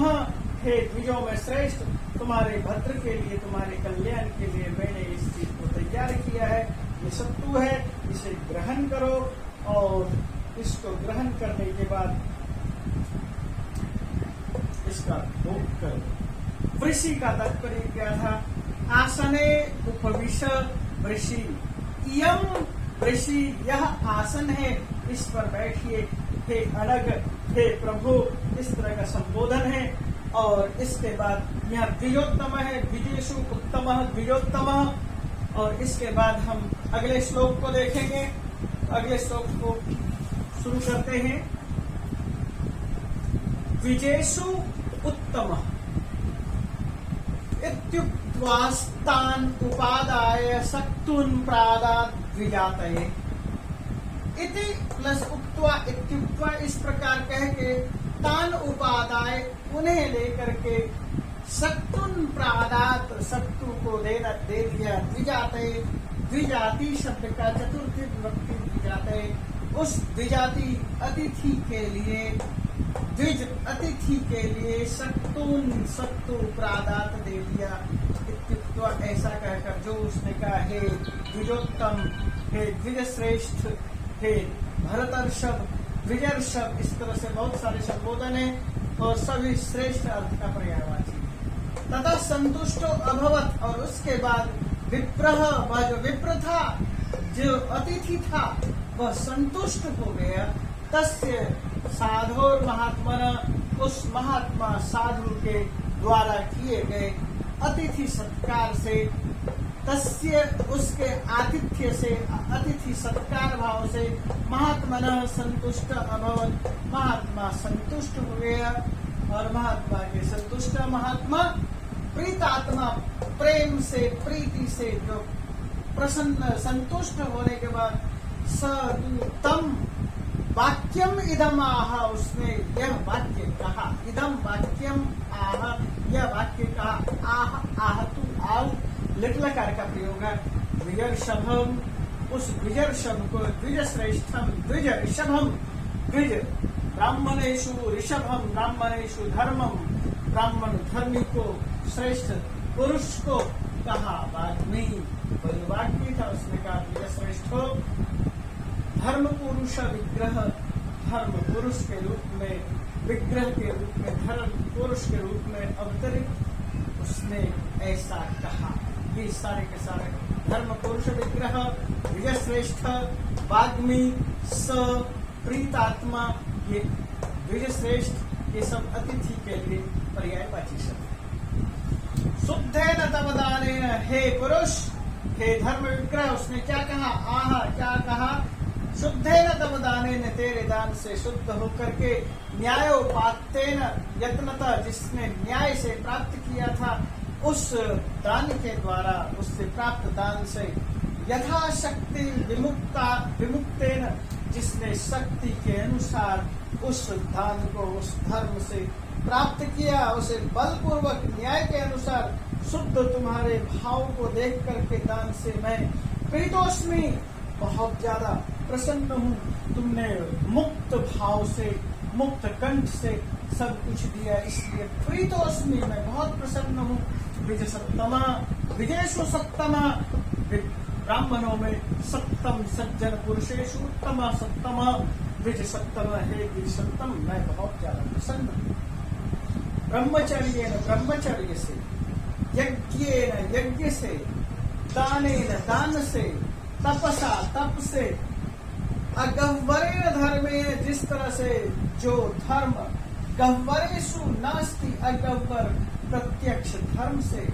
S1: हे द्विजों में श्रेष्ठ, तुम्हारे भद्र के लिए, तुम्हारे कल्याण के लिए मैंने इस चीज को तैयार किया है। ये सत्तू है, इसे ग्रहण करो। और इसको ग्रहण करने के बाद इसका भोग करो। वृषि का तात्पर्य क्या था? आसने उपविश वृषि, यम वृषि, यह आसन है, इस पर बैठिए। हे अनग, हे प्रभु, इस तरह का संबोधन है। और इसके बाद यहाँ द्विजोत्तम है, द्विजेषु उत्तम द्विजोत्तम। और इसके बाद हम अगले श्लोक को देखेंगे। अगले श्लोक को शुरू करते हैं। द्विजेषु उत्तम इत्युक्त्वास्तान् उपादाय सक्तून् प्रादात् द्विजातये। इति प्लस उक्त्वा, इत्युक्त्वा, इस प्रकार कह के, तान उपादाय, उन्हें लेकर के, सक्तुन प्रादात, सत्तू को दे दिया। द्विजाते, द्विजाति शब्द का चतुर्थी विभक्ति द्विजाते, उस द्विजाति अतिथि के लिए, द्विज अतिथि के लिए सक्तून, सत्तू प्रादात दे दिया। इत्युक्त्वा, ऐसा कहकर, जो उसने कहा, हे द्विजोत्तम, हे द्विज श्रेष्ठ, हे भरतर्षभ, विजयर्षभ, इस तरह से बहुत सारे संबोधन है और सभी श्रेष्ठ अर्थ का पर्यायवाची। तथा संतुष्टो अभवत, और उसके बाद विप्रह, वह जो विप्र था, जो अतिथि था, वह संतुष्ट हो गया। तस्य साधोर महात्मन, उस महात्मा साधु के द्वारा किए गए अतिथि सत्कार से, तस्य उसके आतिथ्य से, अतिथि सत्कार भाव से, महात्मन संतुष्ट अभवत, महात्मा संतुष्ट हो गया। और महात्मा के संतुष्ट महात्मा प्रीतात्मा, प्रेम से, प्रीति से जो प्रसन्न संतुष्ट होने के बाद सतम वाक्यम इदम आह, उसने यह वाक्य कहा, इदम वाक्यम आह, यह वाक्य कहा। आह, आहतु, आव लिटलकार का प्रयोग है। द्विजर्षभम, उस द्विजर्षभ को, द्विजश्रेष्ठम, द्विज ऋषभम, द्विज ब्राह्मणेषु ऋषभम, ब्राह्मणेषु धर्मम, ब्राह्मण धर्मी को, श्रेष्ठ पुरुष को कहा। वाग्मी, वही वाक्य था, उसने कहा द्विजश्रेष्ठो धर्म पुरुष विग्रह, धर्म पुरुष के रूप में, विग्रह के रूप में, धर्म पुरुष के रूप में अवतरित उसने ऐसा कहा। ये सारे के सारे धर्म पुरुष विग्रह, विजयश्रेष्ठ, वाग्मी, स, प्रीतात्मा, ये विजयश्रेष्ठ, ये सब अतिथि के लिए पर्यायवाची शब्द। शुद्धेन तव दानेन, हे पुरुष, हे धर्म विग्रह, उसने क्या कहा? आह, क्या कहा? शुद्धेन तव दानेन, तेरे दान से शुद्ध होकर के, न्यायोपात्तेन यत्नतः, जिसने न्याय से प्राप्त किया था, उस दान के द्वारा, उससे प्राप्त दान से, यथाशक्ति विमुक्तेन, जिसने शक्ति के अनुसार उस दान को, उस धर्म से प्राप्त किया, उसे बलपूर्वक न्याय के अनुसार शुद्ध तुम्हारे भाव को देख करके दान से मैं प्रीतोस्मि, बहुत ज्यादा प्रसन्न हूँ। तुमने मुक्त भाव से, मुक्त कंठ से सब कुछ दिया, इसलिए प्रीतोस्मि, मैं बहुत प्रसन्न हूँ। विजय सत्तमा, विजयेषु सत्तमा, ब्राह्मणों में सत्तम, सज्जन पुरुषेषु उत्तमा सत्तमा, विजय सत्तमा, हे विजय सत्तम, मैं बहुत ज्यादा प्रसन्न हूँ। ब्रह्मचर्य, ब्रह्मचर्य से, यज्ञेन, यज्ञ से, दानेन, दान से, तपसा, तप से, अगह्वरेण धर्मेण, जिस तरह से जो धर्म, गह्वरेषु नास्ति, अगह्वर प्रत्यक्ष धर्म से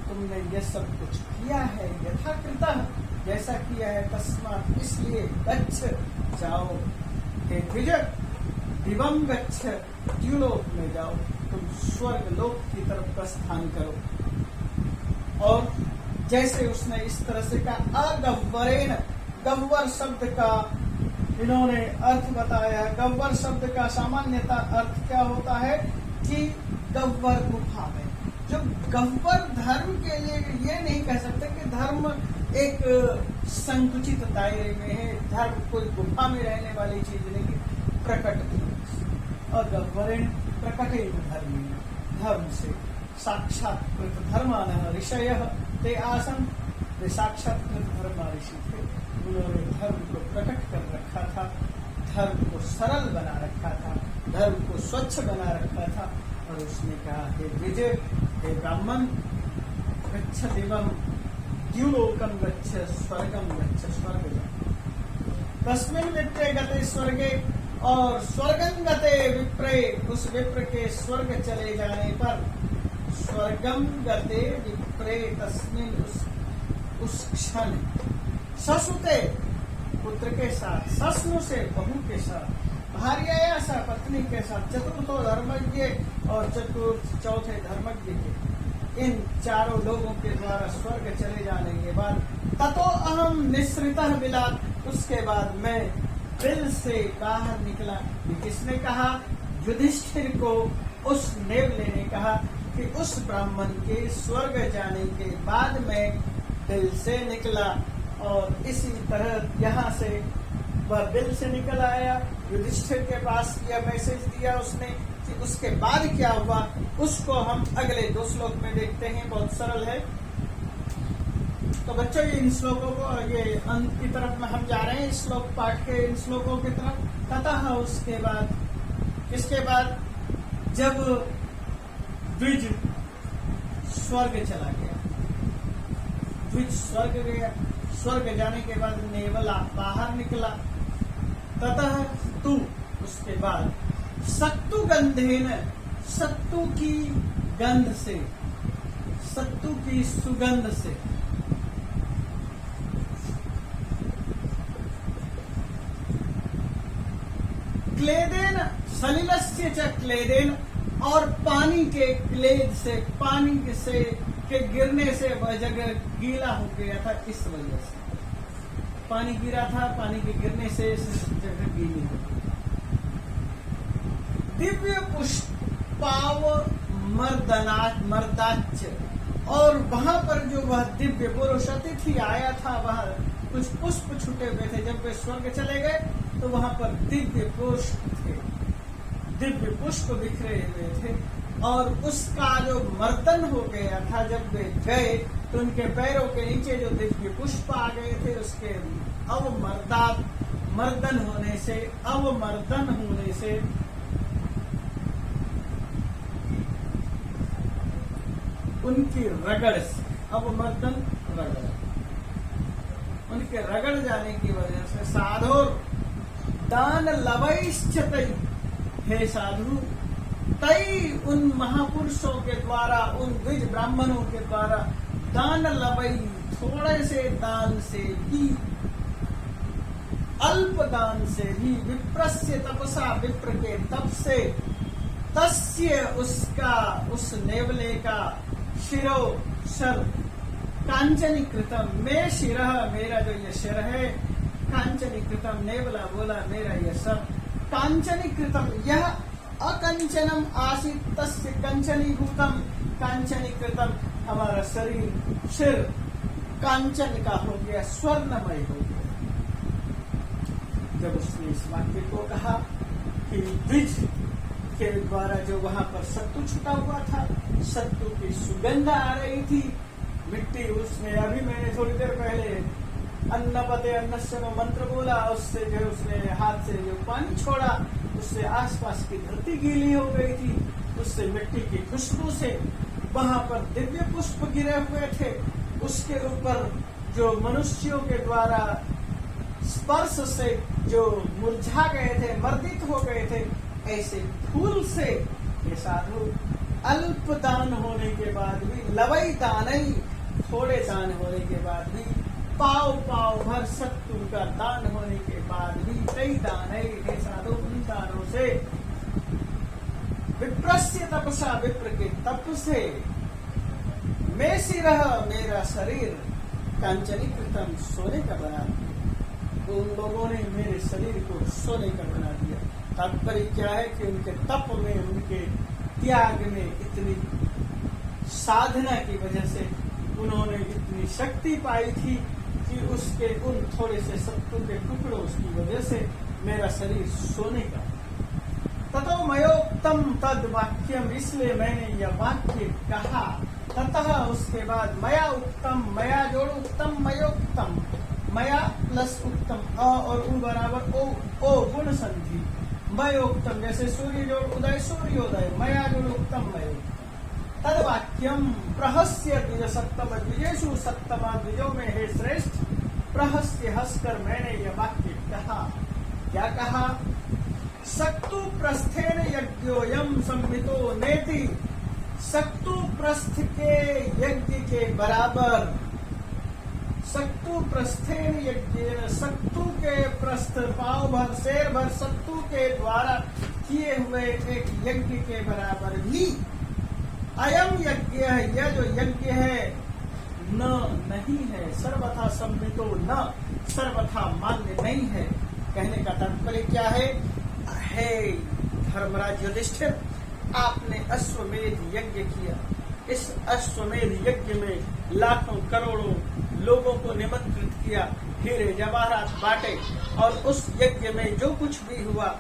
S1: तुमने ये सब कुछ किया है, यथाकृतः, जैसा किया है, तस्मात्, इसलिए, गच्छ, जाओ, हे द्विज, दिवम गच्छ, द्युलोक में जाओ, तुम स्वर्ग लोक की तरफ प्रस्थान करो। और जैसे उसने इस तरह से कहा, अगह्वरेण, गह्वर शब्द का इन्होंने अर्थ बताया। गह्वर शब्द का सामान्यता अर्थ क्या होता है कि गह्वर गुफा में, जो गह्वर धर्म के लिए ये नहीं कह सकते कि धर्म एक संकुचित दायरे में है, धर्म कोई गुफा में रहने वाली चीज नहीं, प्रकट और गह्वरेण प्रकटे धर्मी, धर्म से साक्षात्कृत धर्मानः ऋषयः ते आसन्, वे साक्षात्कृत धर्म ऋषि थे, उन्होंने धर्म को प्रकट कर रखा था, धर्म को सरल बना रखा था, धर्म को स्वच्छ बना रखा था। और उसने कहा, हे विजय, हे ब्राह्मण, गच्छ दिवम, द्युलोकम गच्छ, स्वर्गम गच्छ, स्वर्ग जा। तस्मिन् विप्रे गते स्वर्गे, और स्वर्गं गते विप्रे, उस विप्र के स्वर्ग चले जाने पर, स्वर्गम गते विप्रे तस्मिन्, उस क्षण, ससुते, पुत्र के साथ, ससनु से, बहू के साथ, भार्या सा, पत्नी के साथ, चतुर्थो धर्मज्ञ, और चौथे धर्मज्ञ के, इन चारों लोगों के द्वारा स्वर्ग चले जाने के बाद, ततो अहम निःसृतः बिलात्, उसके बाद मैं दिल से बाहर निकला। ये किसने कहा? युधिष्ठिर को उस नेवले ने कहा कि उस ब्राह्मण के स्वर्ग जाने के बाद मैं दिल से निकला। और इसी तरह यहाँ से वह दिल से निकल आया, युधिष्ठिर के पास यह मैसेज दिया उसने कि उसके बाद क्या हुआ, उसको हम अगले 2 श्लोक में देखते हैं, बहुत सरल है। तो बच्चों ये इन श्लोकों को, ये अंत की तरफ में हम जा रहे हैं, श्लोक पाठ के इन श्लोकों की तरफ। ततः उसके बाद, इसके बाद जब द्विज स्वर्ग चला गया, द्विज स्वर्ग गया, स्वर्ग जाने के बाद नेवला बाहर निकला। ततः तू, उसके बाद सत्तु गंधेन, सत्तु की गंध से, सत्तु की सुगंध से, क्लेदेन सलिलस्य च क्लेदेन, और पानी के क्लेद से, पानी से के गिरने से वह जगह गीला हो गया था। इस वजह से पानी गिरा था, पानी के गिरने से इस जगह गीली हो गई। दिव्य पुष्पाव मर्दाच, और वहां पर जो वह दिव्य पुरुष अतिथि आया था, वह कुछ पुष्प छूटे हुए थे। जब वे स्वर्ग चले गए तो वहां पर दिव्य पुष्प थे, दिव्य पुष्प बिखरे हुए थे, और उसका जो मर्दन हो गया था, जब वे गए तो उनके पैरों के नीचे जो दिव्य पुष्प आ गए थे, उसके मर्दन होने से उनकी रगड़ से, अवमर्दन रगड़, उनके रगड़ जाने की वजह से साधु दान लवैश्चतै, हे साधु, तई उन महापुरुषों के द्वारा, उन द्विज ब्राह्मणों के द्वारा, दान लवई, थोड़े से दान से भी, अल्प दान से भी, विप्रस्य तपसा, विप्र के तप से, तस्य उसका, उस नेवले का, शिरो शर, कांचनी कृतम, में शिरः, मेरा जो ये शिर है, कांचनी कृतम, नेवला बोला मेरा ये सर, कांचनी कृतम, यह अकंचनम आसीत तस्य कंचनीभूतम, कांचनी कृतम, हमारा शरीर, सिर कांचन का हो गया, स्वर्णमय हो गया। जब उसने इस वाक्य को कहा कि द्विज के द्वारा जो वहां पर सत्तु छुटा हुआ था, सत्तु की सुगंध आ रही थी, मिट्टी, उसने अभी मैंने थोड़ी देर पहले अन्नपते अन्नस्य मंत्र बोला, उससे जो उसने हाथ से जो पानी छोड़ा, उससे आसपास की धरती गीली हो गई थी, उससे मिट्टी की खुशबू से वहां पर दिव्य पुष्प गिरे हुए थे, उसके ऊपर जो मनुष्यों के द्वारा स्पर्श से जो मुरझा गए थे, मर्दित हो गए थे, ऐसे फूल से ये साधु अल्प दान होने के बाद भी, लवई दानई, थोड़े दान होने के बाद भी, पाव पाव भर सत्तु का दान होने के बाद भी, कई दान है साधु, उन दानों से, विप्रस्य तपसा, विप्र के तप से, मैं सिरह, मेरा शरीर, कांचनी कृतम, सोने का बना दिया। तो उन लोगों ने मेरे शरीर को सोने का बना दिया। तात्पर्य क्या है कि उनके तप में, उनके त्याग में, इतनी साधना की वजह से उन्होंने इतनी शक्ति पाई थी कि उसके उन थोड़े से सत्तू के टुकड़ों की वजह से मेरा शरीर सोने का। ततो मयोक्तम तद वाक्यम, इसलिए मैंने यह वाक्य कहा। ततः उसके बाद मया उत्तम, मया जोड़ उत्तम, मयोक्तम, मया प्लस उत्तम, अ और उ बराबर ओ गुण संधि, मयोक्तम, जैसे सूर्य जोड़ उदय, सूर्योदय, मया जोड़ उत्तम, मयो, तद वाक्यम प्रहस्य द्विज सप्तम द्विजेषु, सप्तमा द्विजों में हे श्रेष्ठ, प्रहस्य हंसकर मैंने यह वाक्य कहा। क्या कहा? सक्तु प्रस्थेन यज्ञोयम संहितो नेति, सक्तु प्रस्थ के यज्ञ के बराबर, सक्तु प्रस्थेन यज्ञ, सक्तु के प्रस्थ, पाव भर, शेर भर सत्तू के द्वारा किए हुए एक यज्ञ के बराबर भी, अयम यज्ञ है, यह जो यज्ञ है, न नहीं है, सर्वथा संहितो, न सर्वथा मान्य नहीं है। कहने का तात्पर्य क्या है? हे धर्मराज युधिष्ठिर, आपने अश्वमेध यज्ञ किया, इस अश्वमेध यज्ञ में लाखों करोड़ों लोगों को निमंत्रित किया, हीरे जवाहरात बांटे, और उस यज्ञ में जो कुछ भी हुआ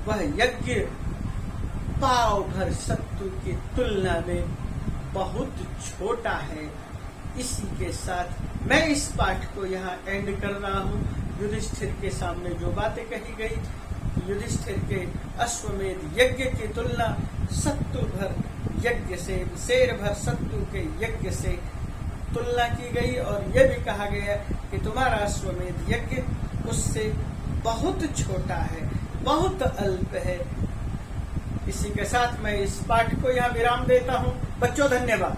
S1: वह यज्ञ पाव भर सत्तू की तुलना में बहुत छोटा है, इसी के साथ मैं इस पाठ को यहाँ एंड कर रहा हूँ। युधिष्ठिर के सामने जो बातें कही गई, युधिष्ठिर के अश्वमेध यज्ञ की तुलना सत्तू भर यज्ञ से, शेर भर सत्तू के यज्ञ से तुलना की गई, और यह भी कहा गया कि तुम्हारा अश्वमेध यज्ञ उससे बहुत छोटा है, बहुत अल्प है। इसी के साथ मैं इस पाठ को यहाँ विराम देता हूँ। बच्चों धन्यवाद।